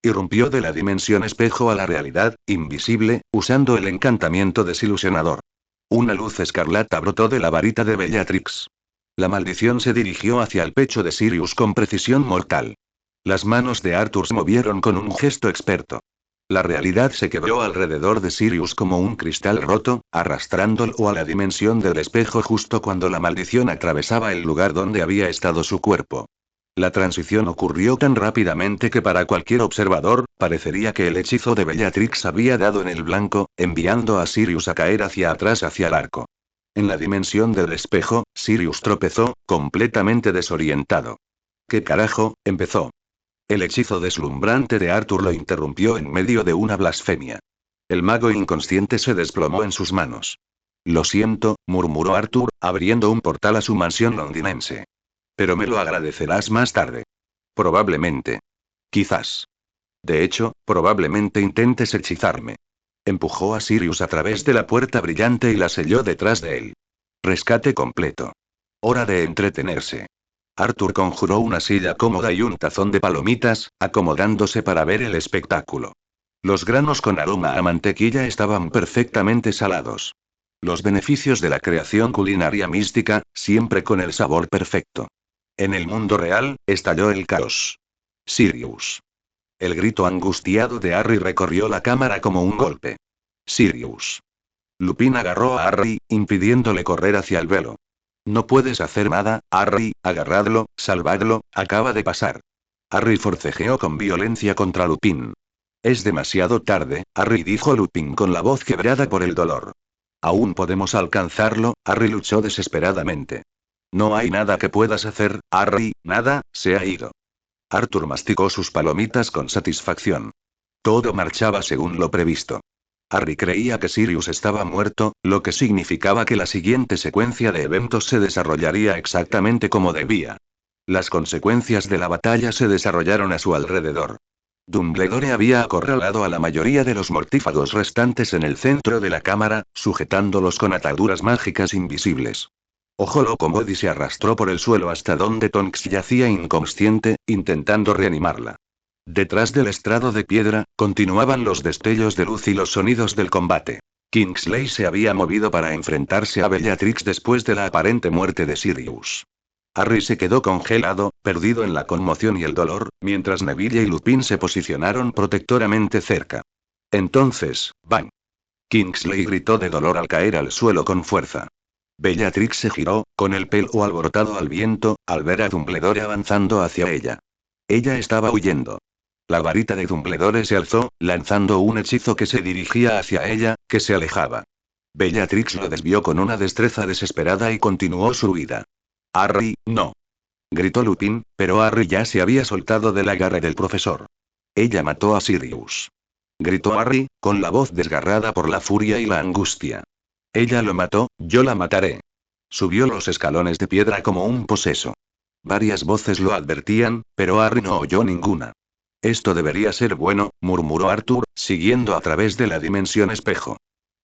Irrumpió de la dimensión espejo a la realidad, invisible, usando el encantamiento desilusionador. Una luz escarlata brotó de la varita de Bellatrix. La maldición se dirigió hacia el pecho de Sirius con precisión mortal. Las manos de Arthur se movieron con un gesto experto. La realidad se quebró alrededor de Sirius como un cristal roto, arrastrándolo a la dimensión del espejo justo cuando la maldición atravesaba el lugar donde había estado su cuerpo. La transición ocurrió tan rápidamente que para cualquier observador, parecería que el hechizo de Bellatrix había dado en el blanco, enviando a Sirius a caer hacia atrás hacia el arco. En la dimensión del espejo, Sirius tropezó, completamente desorientado. ¿Qué carajo? Empezó. El hechizo deslumbrante de Arthur lo interrumpió en medio de una blasfemia. El mago inconsciente se desplomó en sus manos. Lo siento, murmuró Arthur, abriendo un portal a su mansión londinense. Pero me lo agradecerás más tarde. Probablemente. Quizás. De hecho, probablemente intentes hechizarme. Empujó a Sirius a través de la puerta brillante y la selló detrás de él. Rescate completo. Hora de entretenerse. Arthur conjuró una silla cómoda y un tazón de palomitas, acomodándose para ver el espectáculo. Los granos con aroma a mantequilla estaban perfectamente salados. Los beneficios de la creación culinaria mística, siempre con el sabor perfecto. En el mundo real, estalló el caos. Sirius. El grito angustiado de Harry recorrió la cámara como un golpe. Sirius. Lupin agarró a Harry, impidiéndole correr hacia el velo. No puedes hacer nada, Harry, agarradlo, salvadlo, acaba de pasar. Harry forcejeó con violencia contra Lupin. Es demasiado tarde, Harry, dijo Lupin con la voz quebrada por el dolor. Aún podemos alcanzarlo, Harry luchó desesperadamente. No hay nada que puedas hacer, Harry, nada, se ha ido. Arthur masticó sus palomitas con satisfacción. Todo marchaba según lo previsto. Harry creía que Sirius estaba muerto, lo que significaba que la siguiente secuencia de eventos se desarrollaría exactamente como debía. Las consecuencias de la batalla se desarrollaron a su alrededor. Dumbledore había acorralado a la mayoría de los mortífagos restantes en el centro de la cámara, sujetándolos con ataduras mágicas invisibles. Ojo Loco Modi se arrastró por el suelo hasta donde Tonks yacía inconsciente, intentando reanimarla. Detrás del estrado de piedra, continuaban los destellos de luz y los sonidos del combate. Kingsley se había movido para enfrentarse a Bellatrix después de la aparente muerte de Sirius. Harry se quedó congelado, perdido en la conmoción y el dolor, mientras Neville y Lupin se posicionaron protectoramente cerca. Entonces, ¡bang! Kingsley gritó de dolor al caer al suelo con fuerza. Bellatrix se giró, con el pelo alborotado al viento, al ver a Dumbledore avanzando hacia ella. Ella estaba huyendo. La varita de Dumbledore se alzó, lanzando un hechizo que se dirigía hacia ella, que se alejaba. Bellatrix lo desvió con una destreza desesperada y continuó su huida. Harry, no. Gritó Lupin, pero Harry ya se había soltado del agarre del profesor. Ella mató a Sirius. Gritó Harry, con la voz desgarrada por la furia y la angustia. Ella lo mató, yo la mataré. Subió los escalones de piedra como un poseso. Varias voces lo advertían, pero Harry no oyó ninguna. Esto debería ser bueno, murmuró Arthur, siguiendo a través de la dimensión espejo.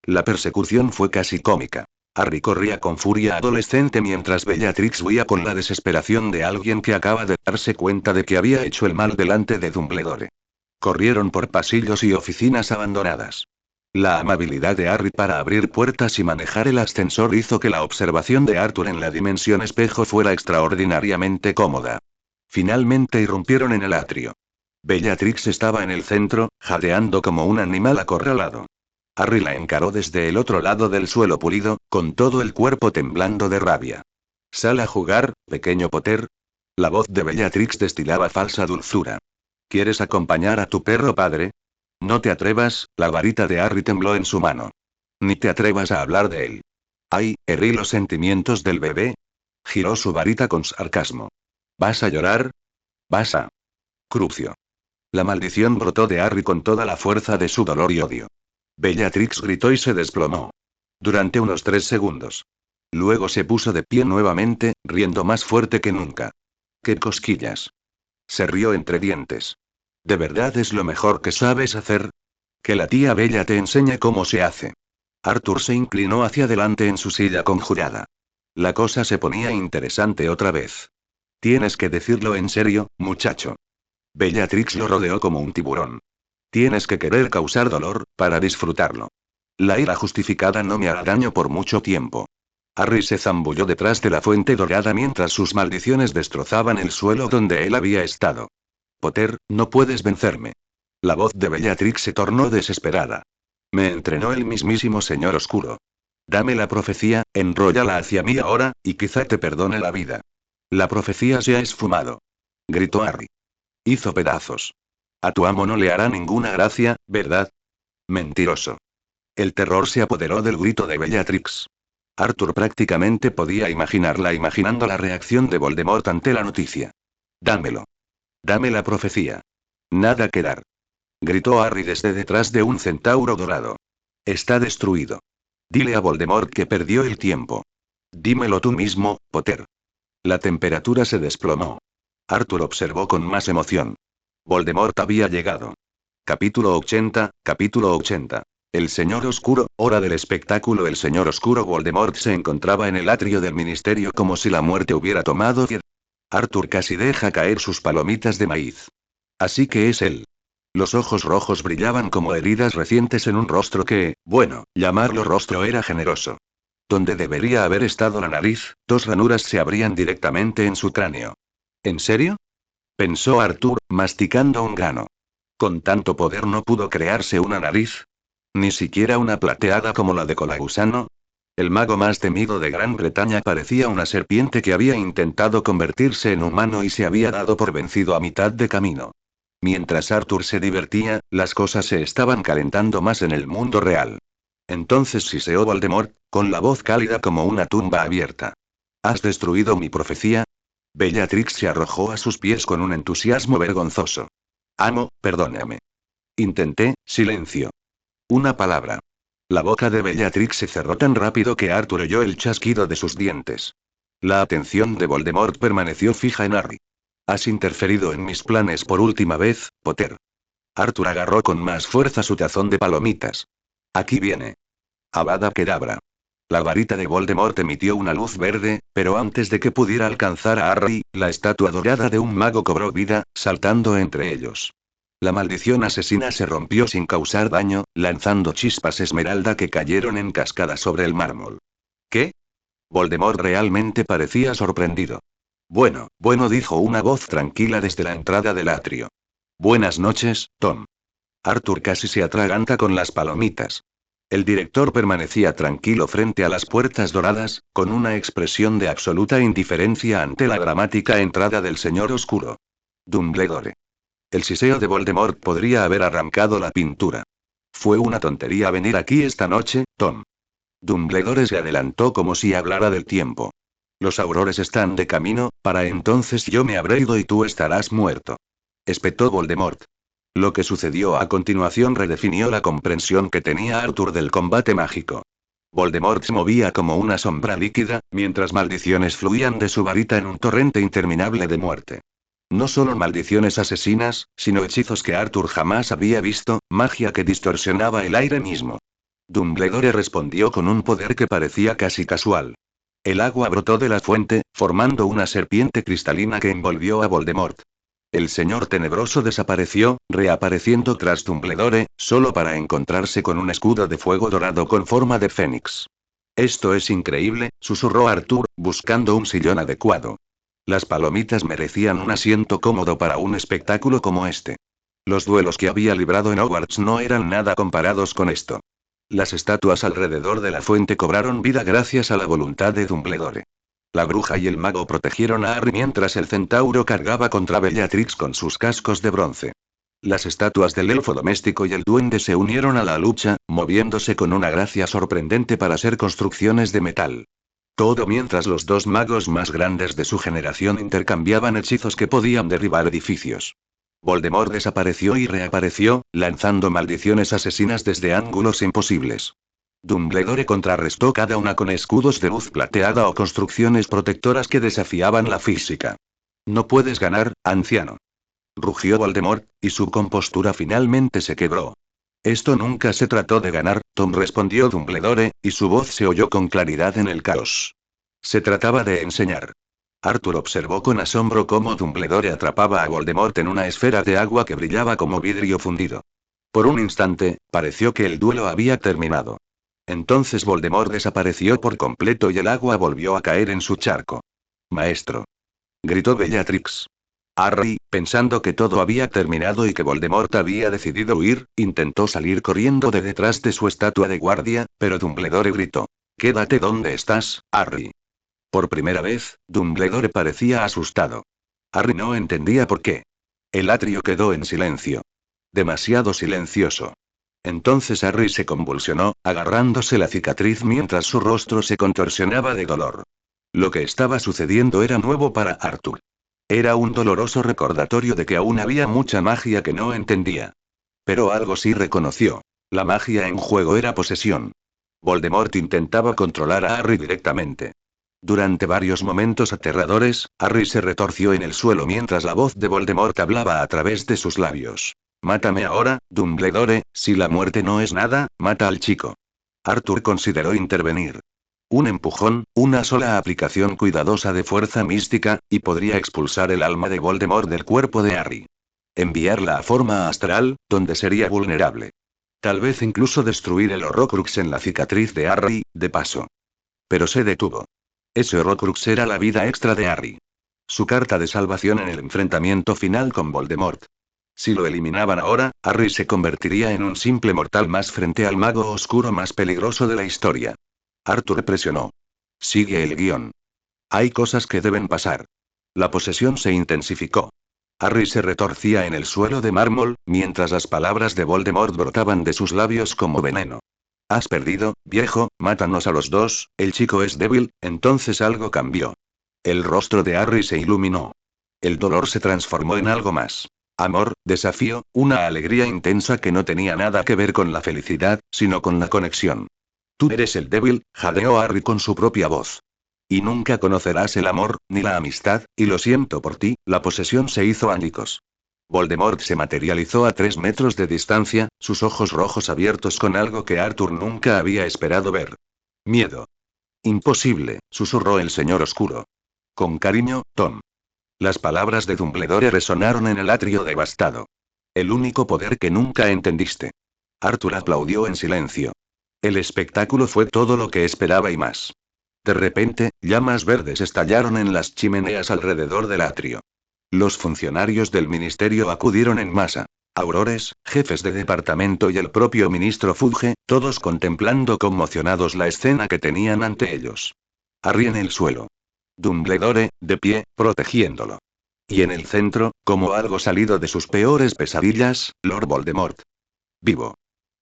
La persecución fue casi cómica. Harry corría con furia adolescente mientras Bellatrix huía con la desesperación de alguien que acaba de darse cuenta de que había hecho el mal delante de Dumbledore. Corrieron por pasillos y oficinas abandonadas. La amabilidad de Harry para abrir puertas y manejar el ascensor hizo que la observación de Arthur en la dimensión espejo fuera extraordinariamente cómoda. Finalmente irrumpieron en el atrio. Bellatrix estaba en el centro, jadeando como un animal acorralado. Harry la encaró desde el otro lado del suelo pulido, con todo el cuerpo temblando de rabia. «Sal a jugar, pequeño Potter». La voz de Bellatrix destilaba falsa dulzura. «¿Quieres acompañar a tu perro padre? No te atrevas», la varita de Harry tembló en su mano. «Ni te atrevas a hablar de él». «Ay, herí los sentimientos del bebé». Giró su varita con sarcasmo. «¿Vas a llorar? ¿Vas a...?» Crucio. La maldición brotó de Harry con toda la fuerza de su dolor y odio. Bellatrix gritó y se desplomó. Durante unos 3 segundos. Luego se puso de pie nuevamente, riendo más fuerte que nunca. ¡Qué cosquillas! Se rió entre dientes. ¿De verdad es lo mejor que sabes hacer? Que la tía Bella te enseñe cómo se hace. Arthur se inclinó hacia adelante en su silla conjurada. La cosa se ponía interesante otra vez. Tienes que decirlo en serio, muchacho. Bellatrix lo rodeó como un tiburón. Tienes que querer causar dolor, para disfrutarlo. La ira justificada no me hará daño por mucho tiempo. Harry se zambulló detrás de la fuente dorada mientras sus maldiciones destrozaban el suelo donde él había estado. Potter, no puedes vencerme. La voz de Bellatrix se tornó desesperada. Me entrenó el mismísimo Señor Oscuro. Dame la profecía, enróllala hacia mí ahora, y quizá te perdone la vida. La profecía se ha esfumado. Gritó Harry. Hizo pedazos. A tu amo no le hará ninguna gracia, ¿verdad? Mentiroso. El terror se apoderó del grito de Bellatrix. Arthur prácticamente podía imaginando la reacción de Voldemort ante la noticia. Dámelo. Dame la profecía. Nada que dar. Gritó Harry desde detrás de un centauro dorado. Está destruido. Dile a Voldemort que perdió el tiempo. Dímelo tú mismo, Potter. La temperatura se desplomó. Arthur observó con más emoción. Voldemort había llegado. Capítulo 80. El Señor Oscuro, hora del espectáculo. El Señor Oscuro Voldemort se encontraba en el atrio del ministerio como si la muerte hubiera tomado pie. Arthur casi deja caer sus palomitas de maíz. Así que es él. Los ojos rojos brillaban como heridas recientes en un rostro que, bueno, llamarlo rostro era generoso. Donde debería haber estado la nariz, 2 ranuras se abrían directamente en su cráneo. ¿En serio? Pensó Arthur, masticando un grano. Con tanto poder no pudo crearse una nariz. Ni siquiera una plateada como la de Colagusano. El mago más temido de Gran Bretaña parecía una serpiente que había intentado convertirse en humano y se había dado por vencido a mitad de camino. Mientras Arthur se divertía, las cosas se estaban calentando más en el mundo real. Entonces siseó Voldemort, con la voz cálida como una tumba abierta. ¿Has destruido mi profecía? Bellatrix se arrojó a sus pies con un entusiasmo vergonzoso. Amo, perdóname. Intenté, silencio. Una palabra. La boca de Bellatrix se cerró tan rápido que Arthur oyó el chasquido de sus dientes. La atención de Voldemort permaneció fija en Harry. Has interferido en mis planes por última vez, Potter. Arthur agarró con más fuerza su tazón de palomitas. Aquí viene. Avada Kedavra. La varita de Voldemort emitió una luz verde, pero antes de que pudiera alcanzar a Harry, la estatua dorada de un mago cobró vida, saltando entre ellos. La maldición asesina se rompió sin causar daño, lanzando chispas esmeralda que cayeron en cascada sobre el mármol. ¿Qué? Voldemort realmente parecía sorprendido. Bueno, dijo una voz tranquila desde la entrada del atrio. Buenas noches, Tom. Arthur casi se atraganta con las palomitas. El director permanecía tranquilo frente a las puertas doradas, con una expresión de absoluta indiferencia ante la dramática entrada del Señor Oscuro. Dumbledore. El siseo de Voldemort podría haber arrancado la pintura. Fue una tontería venir aquí esta noche, Tom. Dumbledore se adelantó como si hablara del tiempo. Los aurores están de camino, para entonces yo me habré ido y tú estarás muerto. Espetó Voldemort. Lo que sucedió a continuación redefinió la comprensión que tenía Arthur del combate mágico. Voldemort se movía como una sombra líquida, mientras maldiciones fluían de su varita en un torrente interminable de muerte. No solo maldiciones asesinas, sino hechizos que Arthur jamás había visto, magia que distorsionaba el aire mismo. Dumbledore respondió con un poder que parecía casi casual. El agua brotó de la fuente, formando una serpiente cristalina que envolvió a Voldemort. El señor tenebroso desapareció, reapareciendo tras Dumbledore, solo para encontrarse con un escudo de fuego dorado con forma de fénix. Esto es increíble, susurró Arthur, buscando un sillón adecuado. Las palomitas merecían un asiento cómodo para un espectáculo como este. Los duelos que había librado en Hogwarts no eran nada comparados con esto. Las estatuas alrededor de la fuente cobraron vida gracias a la voluntad de Dumbledore. La bruja y el mago protegieron a Harry mientras el centauro cargaba contra Bellatrix con sus cascos de bronce. Las estatuas del elfo doméstico y el duende se unieron a la lucha, moviéndose con una gracia sorprendente para ser construcciones de metal. Todo mientras los dos magos más grandes de su generación intercambiaban hechizos que podían derribar edificios. Voldemort desapareció y reapareció, lanzando maldiciones asesinas desde ángulos imposibles. Dumbledore contrarrestó cada una con escudos de luz plateada o construcciones protectoras que desafiaban la física. No puedes ganar, anciano. Rugió Voldemort, y su compostura finalmente se quebró. Esto nunca se trató de ganar, Tom, respondió Dumbledore, y su voz se oyó con claridad en el caos. Se trataba de enseñar. Arthur observó con asombro cómo Dumbledore atrapaba a Voldemort en una esfera de agua que brillaba como vidrio fundido. Por un instante, pareció que el duelo había terminado. Entonces Voldemort desapareció por completo y el agua volvió a caer en su charco. Maestro. Gritó Bellatrix. Harry, pensando que todo había terminado y que Voldemort había decidido huir, intentó salir corriendo de detrás de su estatua de guardia, pero Dumbledore gritó. Quédate donde estás, Harry. Por primera vez, Dumbledore parecía asustado. Harry no entendía por qué. El atrio quedó en silencio. Demasiado silencioso. Entonces Harry se convulsionó, agarrándose la cicatriz mientras su rostro se contorsionaba de dolor. Lo que estaba sucediendo era nuevo para Arthur. Era un doloroso recordatorio de que aún había mucha magia que no entendía. Pero algo sí reconoció. La magia en juego era posesión. Voldemort intentaba controlar a Harry directamente. Durante varios momentos aterradores, Harry se retorció en el suelo mientras la voz de Voldemort hablaba a través de sus labios. Mátame ahora, Dumbledore, si la muerte no es nada, mata al chico. Arthur consideró intervenir. Un empujón, una sola aplicación cuidadosa de fuerza mística, y podría expulsar el alma de Voldemort del cuerpo de Harry. Enviarla a forma astral, donde sería vulnerable. Tal vez incluso destruir el Horrocrux en la cicatriz de Harry, de paso. Pero se detuvo. Ese Horrocrux era la vida extra de Harry. Su carta de salvación en el enfrentamiento final con Voldemort. Si lo eliminaban ahora, Harry se convertiría en un simple mortal más frente al mago oscuro más peligroso de la historia. Arthur presionó. Sigue el guión. Hay cosas que deben pasar. La posesión se intensificó. Harry se retorcía en el suelo de mármol, mientras las palabras de Voldemort brotaban de sus labios como veneno. Has perdido, viejo, mátanos a los dos, el chico es débil, entonces algo cambió. El rostro de Harry se iluminó. El dolor se transformó en algo más. Amor, desafío, una alegría intensa que no tenía nada que ver con la felicidad, sino con la conexión. Tú eres el débil, jadeó Harry con su propia voz. Y nunca conocerás el amor, ni la amistad, y lo siento por ti, la posesión se hizo añicos. Voldemort se materializó a 3 metros de distancia, sus ojos rojos abiertos con algo que Arthur nunca había esperado ver. Miedo. Imposible, susurró el señor oscuro. Con cariño, Tom. Las palabras de Dumbledore resonaron en el atrio devastado. El único poder que nunca entendiste. Arthur aplaudió en silencio. El espectáculo fue todo lo que esperaba y más. De repente, llamas verdes estallaron en las chimeneas alrededor del atrio. Los funcionarios del ministerio acudieron en masa. Aurores, jefes de departamento y el propio ministro Fudge, todos contemplando conmocionados la escena que tenían ante ellos. Harry en el suelo. Dumbledore, de pie, protegiéndolo. Y en el centro, como algo salido de sus peores pesadillas, Lord Voldemort. Vivo.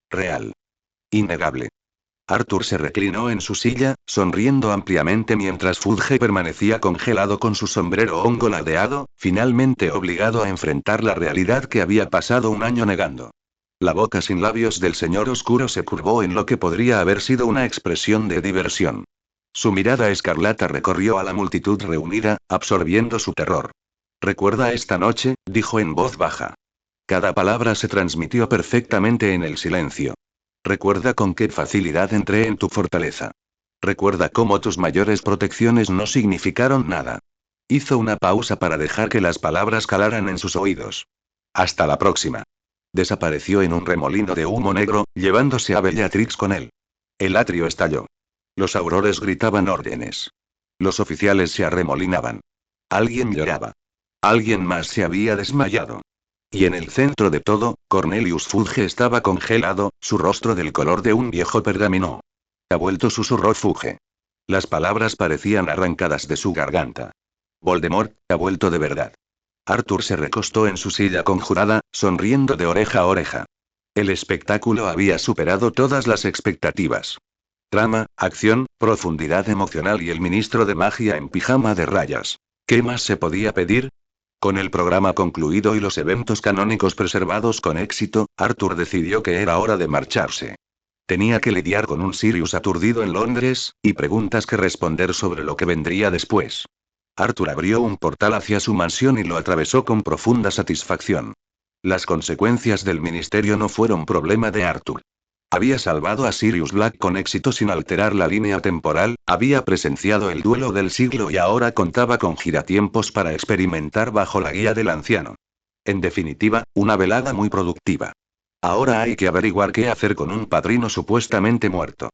Real. Innegable. Arthur se reclinó en su silla, sonriendo ampliamente mientras Fudge permanecía congelado con su sombrero hongo ladeado, finalmente obligado a enfrentar la realidad que había pasado un año negando. La boca sin labios del señor oscuro se curvó en lo que podría haber sido una expresión de diversión. Su mirada escarlata recorrió a la multitud reunida, absorbiendo su terror. Recuerda esta noche, dijo en voz baja. Cada palabra se transmitió perfectamente en el silencio. Recuerda con qué facilidad entré en tu fortaleza. Recuerda cómo tus mayores protecciones no significaron nada. Hizo una pausa para dejar que las palabras calaran en sus oídos. Hasta la próxima. Desapareció en un remolino de humo negro, llevándose a Bellatrix con él. El atrio estalló. Los aurores gritaban órdenes. Los oficiales se arremolinaban. Alguien lloraba. Alguien más se había desmayado. Y en el centro de todo, Cornelius Fudge estaba congelado, su rostro del color de un viejo pergamino. Ha vuelto, susurró Fudge. Las palabras parecían arrancadas de su garganta. Voldemort, ha vuelto de verdad. Arthur se recostó en su silla conjurada, sonriendo de oreja a oreja. El espectáculo había superado todas las expectativas. Trama, acción, profundidad emocional y el ministro de magia en pijama de rayas. ¿Qué más se podía pedir? Con el programa concluido y los eventos canónicos preservados con éxito, Arthur decidió que era hora de marcharse. Tenía que lidiar con un Sirius aturdido en Londres, y preguntas que responder sobre lo que vendría después. Arthur abrió un portal hacia su mansión y lo atravesó con profunda satisfacción. Las consecuencias del ministerio no fueron problema de Arthur. Había salvado a Sirius Black con éxito sin alterar la línea temporal, había presenciado el duelo del siglo y ahora contaba con giratiempos para experimentar bajo la guía del anciano. En definitiva, una velada muy productiva. Ahora hay que averiguar qué hacer con un padrino supuestamente muerto.